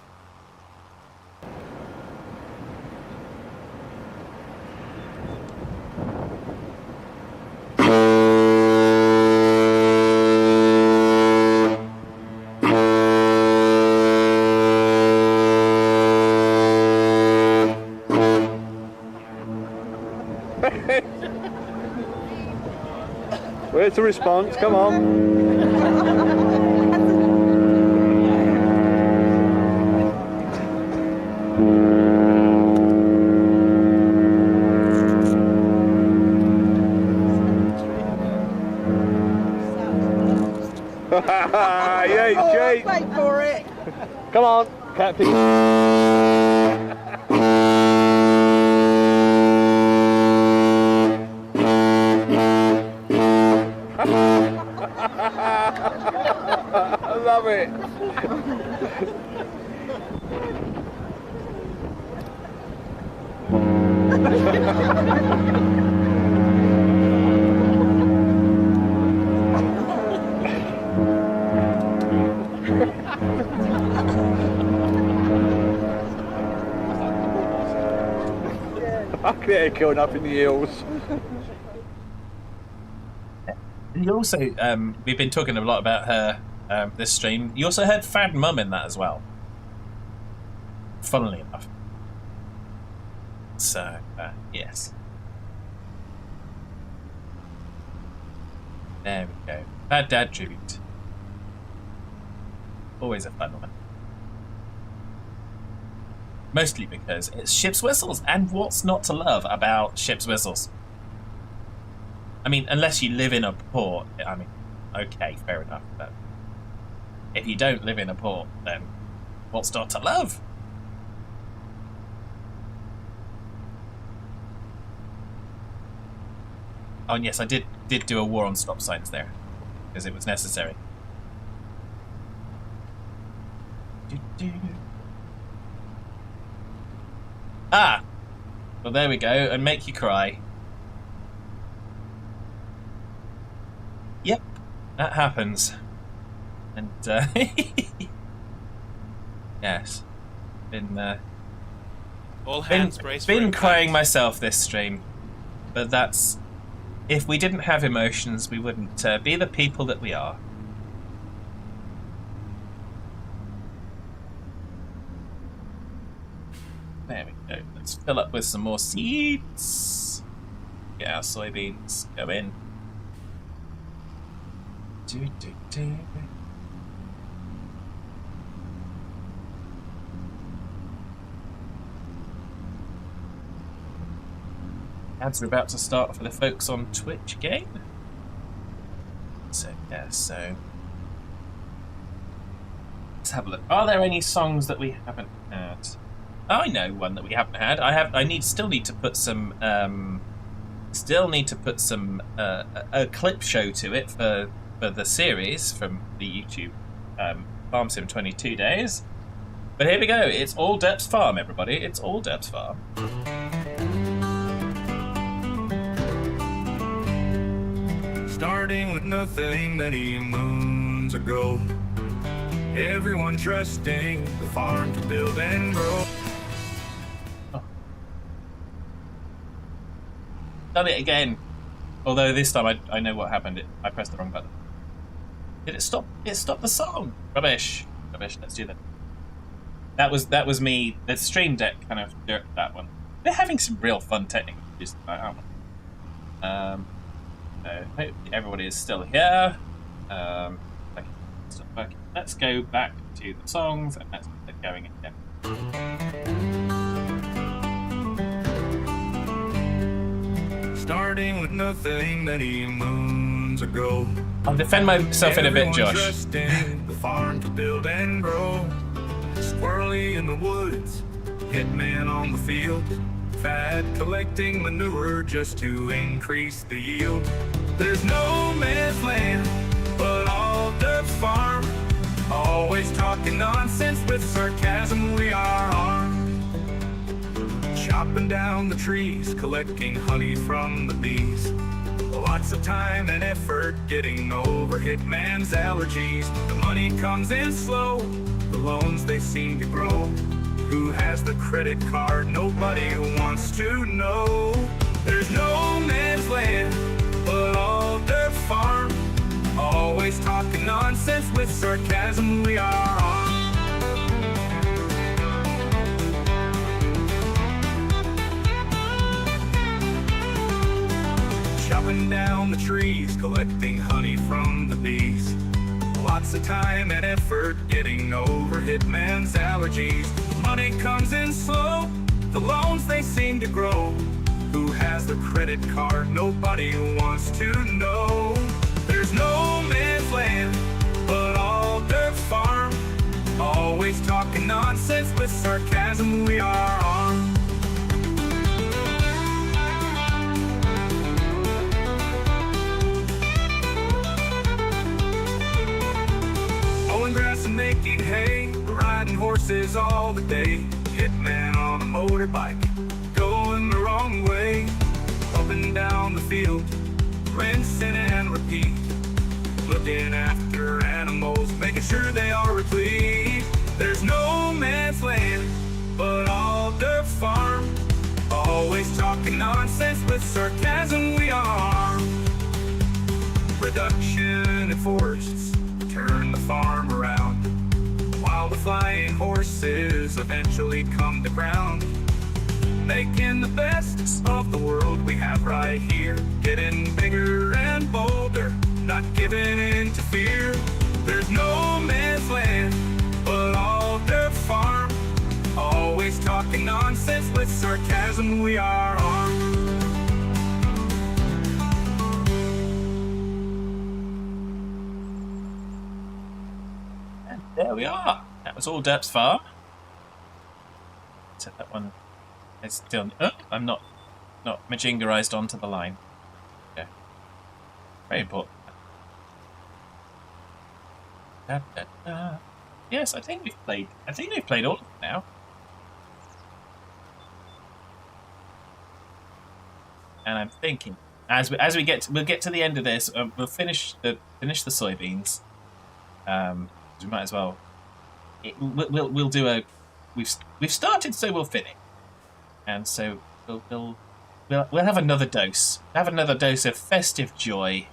Where's the response? Come on. Yay, Jake! Wait for it. Come on, Captain. I love it. Fuck yeah, going up in the hills. You also, we've been talking a lot about her this stream. You also heard Fad Mum in that as well. Funnily enough. So, yes. There we go. Bad Dad tribute. Always a fun one. Mostly because it's ship's whistles, and what's not to love about ship's whistles? I mean, unless you live in a port, I mean, okay, fair enough, but if you don't live in a port, then what's not to love? Oh, and yes, I did do a war on stop signs there, because it was necessary. Ah! Well, there we go, and make you cry. Yep, that happens. And, yes. All hands brace for been impact. crying myself this stream. But that's... If we didn't have emotions, we wouldn't be the people that we are. There we go. Let's fill up with some more seeds. Get our soybeans. Go in. Do. Ads are about to start for the folks on Twitch again. So, yeah, so... Let's have a look. Are there any songs that we haven't had? I know one that we haven't had. Still need to put some a clip show to it for the series from the YouTube Farm Sim 22 days. But here we go. It's all Depp's Farm, everybody. It's all Depp's Farm. Starting with nothing many moons ago, everyone trusting the farm to build and grow. Done it again. Although this time I know what happened. I pressed the wrong button. Did it stop? It stopped the song. Rubbish. Let's do that. That was me. The Stream Deck kind of jerked that one. They're having some real fun technical issues tonight, aren't they? So hopefully everybody is still here. Let's go back to the songs and let's get going again. Starting with nothing many moons ago, I'll defend myself in a bit, everyone Josh. trusting the farm to build and grow. Squirrely in the woods, hitman on the field, Fad collecting manure just to increase the yield. There's no man's land, but all Depp's farm. Always talking nonsense with sarcasm, we are armed. Chopping down the trees, collecting honey from the bees. Lots of time and effort getting over hitman's allergies. The money comes in slow, the loans they seem to grow. Who has the credit card? Nobody wants to know. There's no man's land, but all their farm. Always talking nonsense with sarcasm, we are on. chopping down the trees, collecting honey from the bees. Lots of time and effort getting over hitman's allergies. Money comes in slow, the loans they seem to grow. Who has the credit card? Nobody wants to know. There's no man's land, but all dirt farm. Always talking nonsense with sarcasm, we are armed. Mowing grass and making hay, riding horses all the day. Hitman on a motorbike, going the wrong way. Up and down the field, rinsing and repeat. Looking after animals, making sure they are replete. There's no man's land, but all dirt farm. Always talking nonsense with sarcasm, we are. Reduction in forests, turn the farm around. While the flying horses eventually come to ground. Making the best of the world we have right here. Getting bigger and bolder, not giving in to fear. There's no man's land, but all dirt farm. Always talking nonsense with sarcasm, we are armed. And there we are. That was all Derp's Farm. So that one is still... Oh, I'm not majingerized onto the line. Okay. Very important. Da, da, da. Yes, I think we've played all of them now. And I'm thinking, we'll get to the end of this, we'll finish the soybeans. We might as well. We'll do a. We've started, so we'll finish. And so we'll have another dose. Have another dose of festive joy.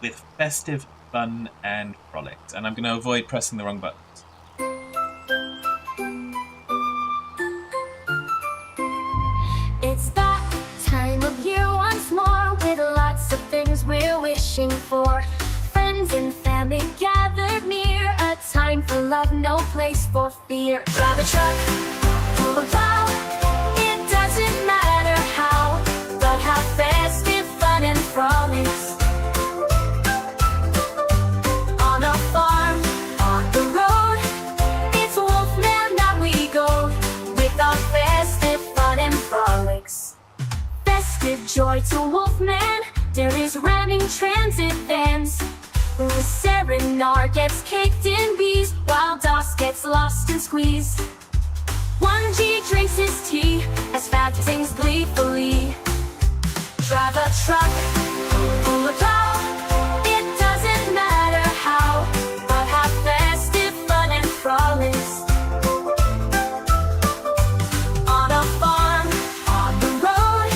With festive fun and frolics. And I'm going to avoid pressing the wrong buttons. It's that time of year once more, with lots of things we're wishing for. Friends and family gathered near, a time for love, no place for fear. Drive a truck, pull a plow, it doesn't matter how, but have festive fun and frolics. On a farm, on the road, it's Wolfman that we go, with our festive fun and frolics. Festive joy to Wolfman, there is ramming transit vans. The Serenar gets caked in bees, while Doss gets lost and squeezed. 1G drinks his tea as Fat sings gleefully. Drive a truck, pull a plow, it doesn't matter how, but have festive fun and frolics. On a farm, on the road,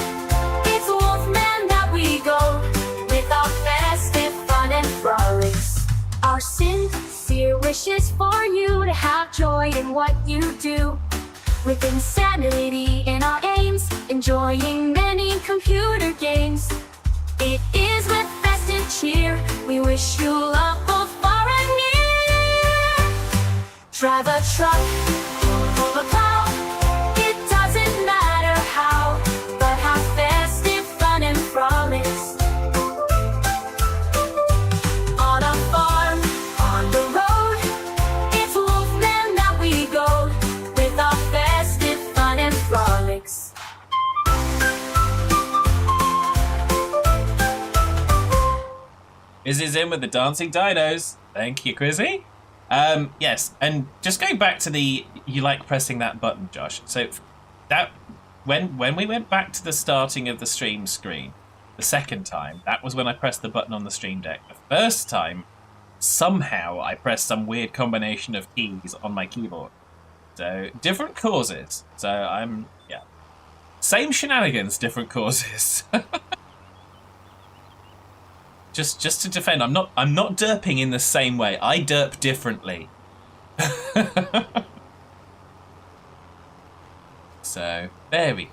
it's Wolfman that we go, with our festive fun and frolics. Our sincere wishes for you to have joy in what you do, with insanity in our aims, enjoying many computer games. It is with festive cheer we wish you love both far and near. Drive a truck, pull a plow, it doesn't matter how, but have festive fun and frolics. On a farm, on the road, it's Wolfman that we go, with our festive fun and frolics. Izzy's in with the dancing dinos. Thank you, Chrissy. Yes, and just going back to you like pressing that button, Josh. So that when we went back to the starting of the stream screen, the second time, that was when I pressed the button on the Stream Deck. The first time, somehow I pressed some weird combination of keys on my keyboard. So different causes. So yeah, same shenanigans, different causes. Just to defend, I'm not derping in the same way. I derp differently. So there we go.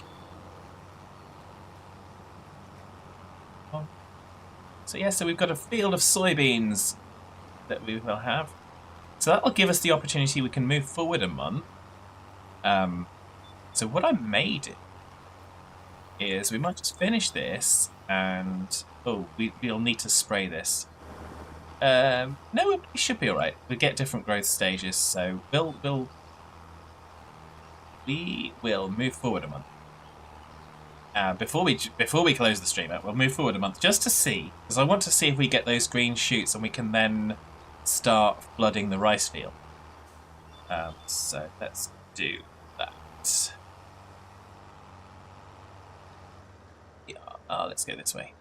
So yeah, so we've got a field of soybeans that we will have. So that will give us the opportunity we can move forward a month. So what I may do is we might just finish this and we'll need to spray this. No, we should be all right. We get different growth stages, so we will move forward a month. Before we close the stream out, we'll move forward a month just to see, because I want to see if we get those green shoots and we can then start flooding the rice field. So let's do that. Yeah, let's go this way.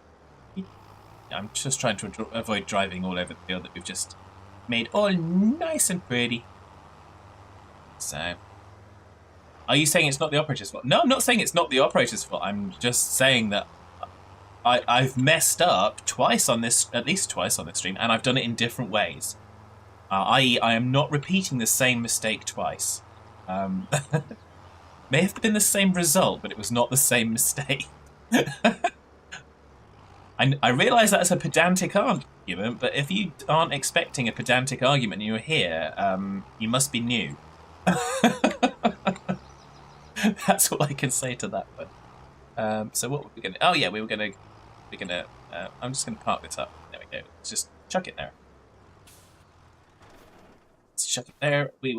I'm just trying to avoid driving all over the field that we've just made all nice and pretty. So, are you saying it's not the operator's fault? No, I'm not saying it's not the operator's fault. I'm just saying that I've messed up twice on this, at least twice on this stream, and I've done it in different ways. I.e., I am not repeating the same mistake twice. May have been the same result, but it was not the same mistake. I realise that's a pedantic argument, but if you aren't expecting a pedantic argument and you're here, you must be new. That's all I can say to that one. So what were we going to... Oh yeah, we're going to... I'm just going to park this up. There we go. Let's just chuck it there. Let's chuck it there. We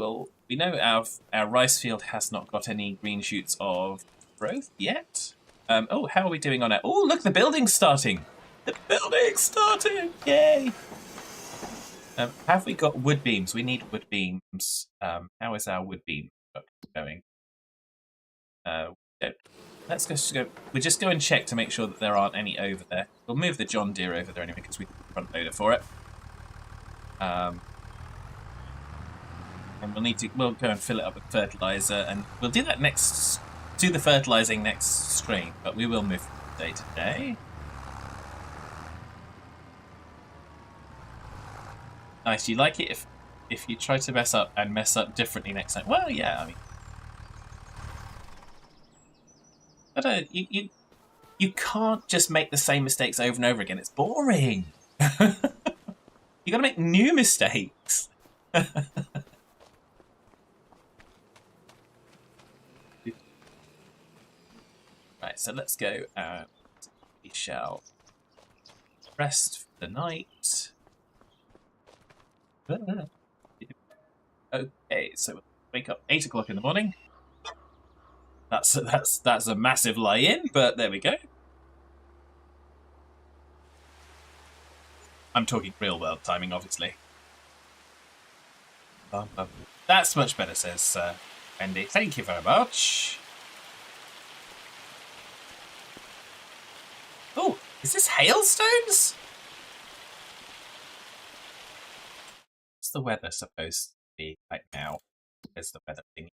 know our rice field has not got any green shoots of growth yet. Oh, how are we doing on it? Oh, look, the building's starting. The building's starting. Yay. Have we got wood beams? We need wood beams. How is our wood beam going? Let's just go. We'll just go and check to make sure that there aren't any over there. We'll move the John Deere over there anyway because we can front loader for it. And we'll go and fill it up with fertilizer, and we'll do that next. Do the fertilizing next stream, but we will move day to day. Nice. You like it if you try to mess up differently next time? Well, yeah. I mean, but you can't just make the same mistakes over and over again. It's boring. You got to make new mistakes. Right, so let's go and we shall rest for the night. Okay, so we'll wake up 8 o'clock in the morning. That's a massive lie-in, but there we go. I'm talking real-world timing, obviously. That's much better, says Andy. Thank you very much. Oh, is this hailstones? What's the weather supposed to be right now? There's the weather thing.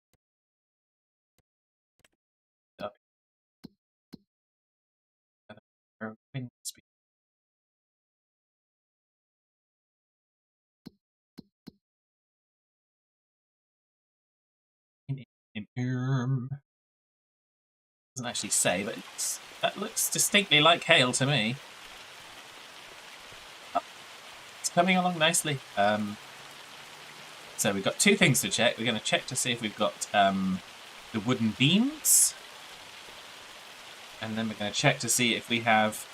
Wind speed. Doesn't actually say, but that looks distinctly like hail to me. Oh, it's coming along nicely. So we've got two things to check. We're going to check to see if we've got the wooden beams. And then we're going to check to see if we have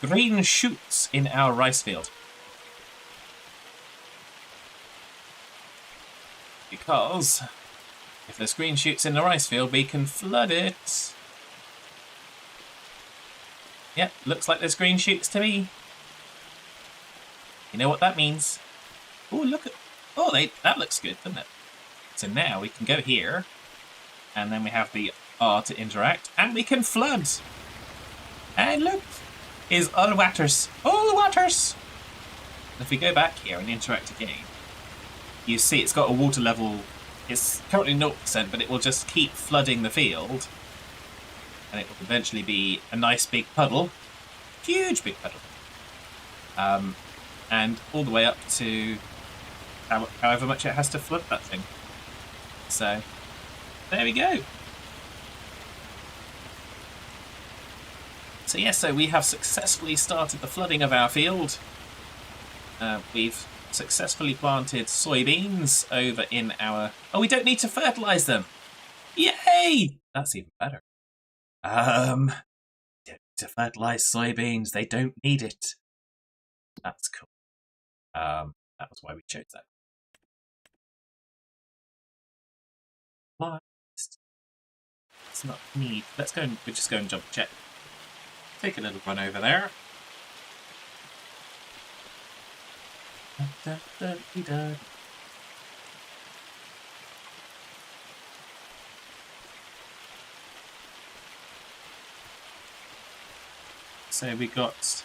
green shoots in our rice field. Because if there's green shoots in the rice field, we can flood it. Yep, looks like there's green shoots to me. You know what that means? Oh, look at... Oh, that looks good, doesn't it? So now we can go here, and then we have the R to interact, and we can flood. And look, is all waters. All waters! And if we go back here and interact again, you see it's got a water level. It's currently 0%, but it will just keep flooding the field. And it will eventually be a nice big puddle. Huge big puddle. And all the way up to however much it has to flood that thing. So, there we go. So yes, so we have successfully started the flooding of our field. We've successfully planted soybeans over in our... Oh, we don't need to fertilise them! Yay! That's even better. Don't need to fertilise soybeans. They don't need it. That's cool. That was why we chose that. It's not need. Let's go and we'll just go and double check. Take a little run over there. So we got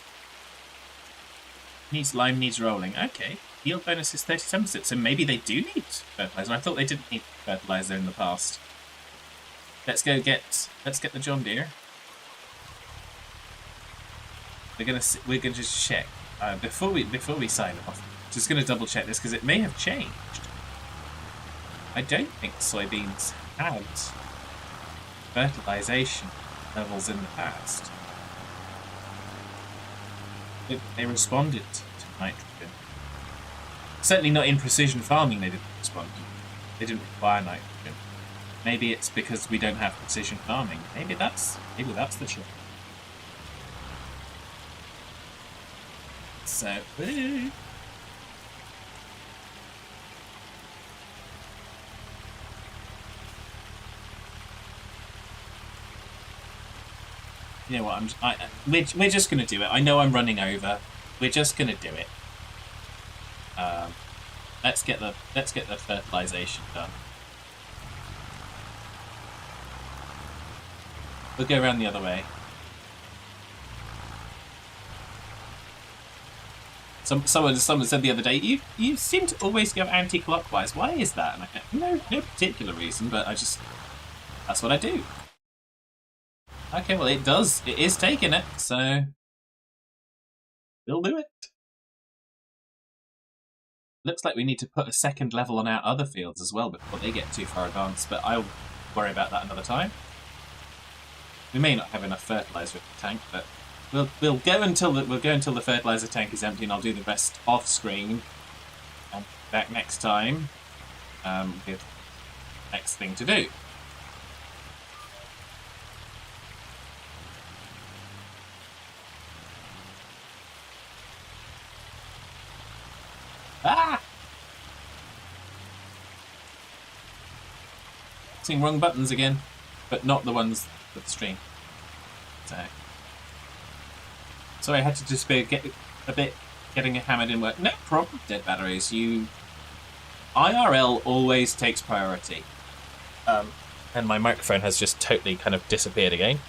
lime needs rolling. Okay. Yield bonus is 37%, so maybe they do need fertilizer. I thought they didn't need fertilizer in the past. Let's get the John Deere. We're gonna just check before we sign off. Just gonna double check this because it may have changed. I don't think soybeans had fertilization levels in the past. They responded to nitrogen. Certainly not in precision farming. They didn't respond. They didn't require nitrogen. Maybe it's because we don't have precision farming. Maybe that's the trick. So, woo. You know what? We're just gonna do it. I know I'm running over. We're just gonna do it. Let's get the fertilization done. We'll go around the other way. Someone said the other day, you seem to always go anti-clockwise. Why is that? And I go, no particular reason, but that's what I do. Okay, well it is taking it, so we'll do it. Looks like we need to put a second level on our other fields as well before they get too far advanced, but I'll worry about that another time. We may not have enough fertilizer in the tank, but we'll go until the fertilizer tank is empty, and I'll do the rest off screen. And back next time. The next thing to do. Ah! Seeing wrong buttons again, but not the ones with the stream. So, sorry, I had to just get a bit getting a hammer didn't work. No problem, dead batteries. IRL always takes priority. And my microphone has just totally kind of disappeared again.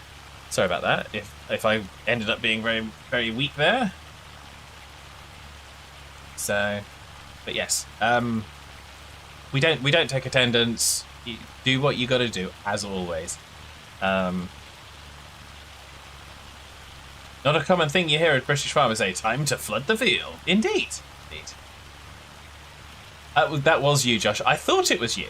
Sorry about that. If I ended up being very, very weak there. So, but yes, we don't take attendance. You do what you got to do, as always. Not a common thing you hear at British farmers say, time to flood the field. Indeed. That was you, Josh. I thought it was you.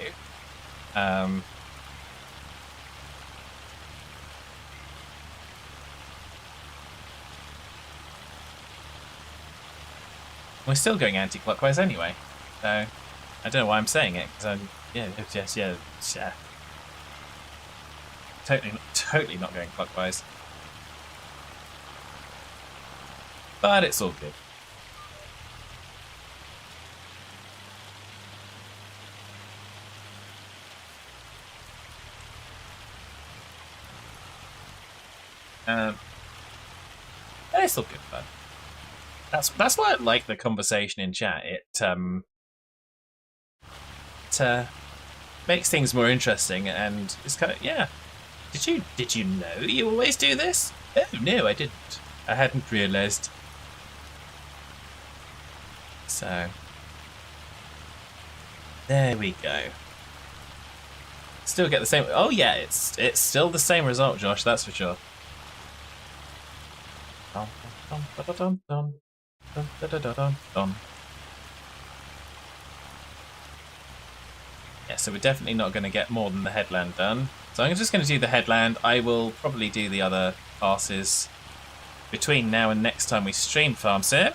We're still going anti-clockwise anyway, so I don't know why I'm saying it, because yeah. Totally not going clockwise. But it's all good. It's all good fun. That's why I like the conversation in chat. It makes things more interesting, and it's kind of, yeah. Did you know you always do this? Oh no, I didn't. I hadn't realised. So there we go. Still get the same. Oh yeah, it's still the same result, Josh. That's for sure. Yeah, so we're definitely not going to get more than the headland done. So I'm just going to do the headland. I will probably do the other passes between now and next time we stream Farm Sim,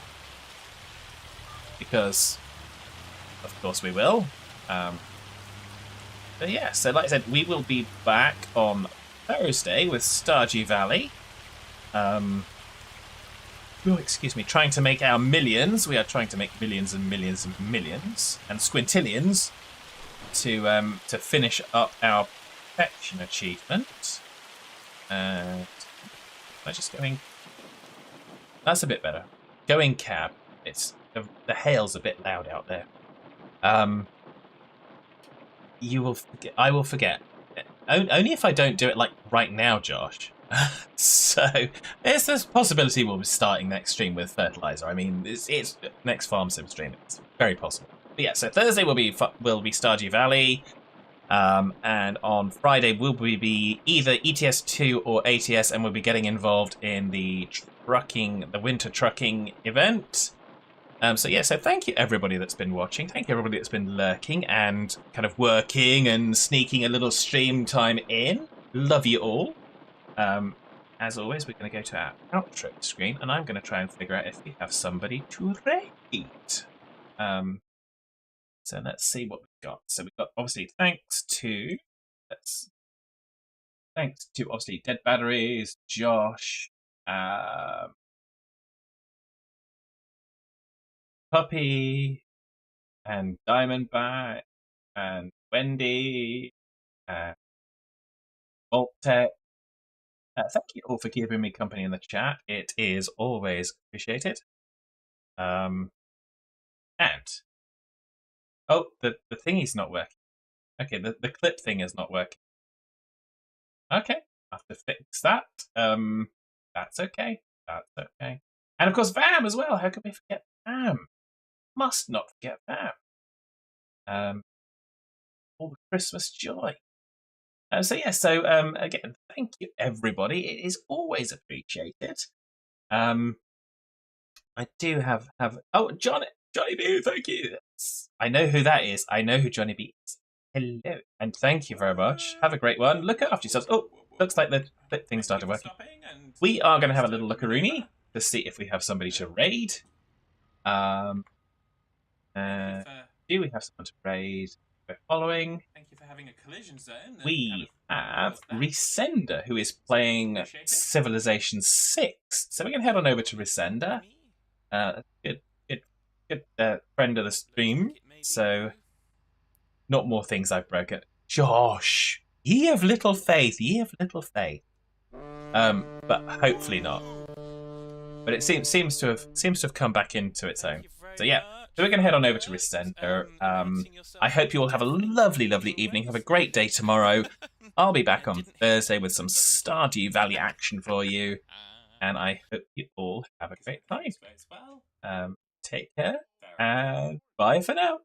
because of course we will. But yeah, so like I said, we will be back on Thursday with Stardew Valley. Oh, excuse me, trying to make our millions. We are trying to make millions and millions and millions and squintillions to finish up our perfection achievement. And am I just going? That's a bit better. Going cab. It's the hail's a bit loud out there. You will. I will forget. Only if I don't do it like right now, Josh. So there's this possibility we'll be starting next stream with fertilizer. I mean, it's next Farm Sim stream. It's very possible. But yeah, so Thursday will be Stardew Valley, and on Friday we'll be either ETS2 or ATS, and we'll be getting involved in the winter trucking event. So yeah, so thank you everybody that's been watching. Thank you everybody that's been lurking and kind of working and sneaking a little stream time in. Love you all. As always, we're going to go to our outro screen, and I'm going to try and figure out if we have somebody to rate. So let's see what we've got. So we've got obviously thanks to obviously Dead Batteries, Josh, Puppy, and Diamondback, and Wendy, and Voltec. Thank you all for keeping me company in the chat. It is always appreciated. And oh, the thingy's not working. Okay, the clip thing is not working. Okay, I have to fix that. That's okay. That's okay. And of course, Vam as well. How could we forget Vam? Must not forget Vam. All the Christmas joy. So yeah, so again, thank you everybody. It is always appreciated. I do have Johnny B, thank you. I know who that is. I know who Johnny B is. Hello, and thank you very much. Have a great one. Look after yourselves. Oh, looks like the clip thing started working. We are going to have a little lookaroonie to see if we have somebody to raid. Do we have someone to raid? We're following. Thank you for having a collision zone. We have Resender, who is playing Civilization 6. So we're going to head on over to Resender. Good friend of the stream. So, not more things I've broken. Josh, ye of little faith, but hopefully not. But it seems to have come back into its own. So yeah. So we're going to head on over to Resender. I hope you all have a lovely, lovely evening. Have a great day tomorrow. I'll be back on Thursday with some Stardew Valley action for you. And I hope you all have a great time. Take care. And bye for now.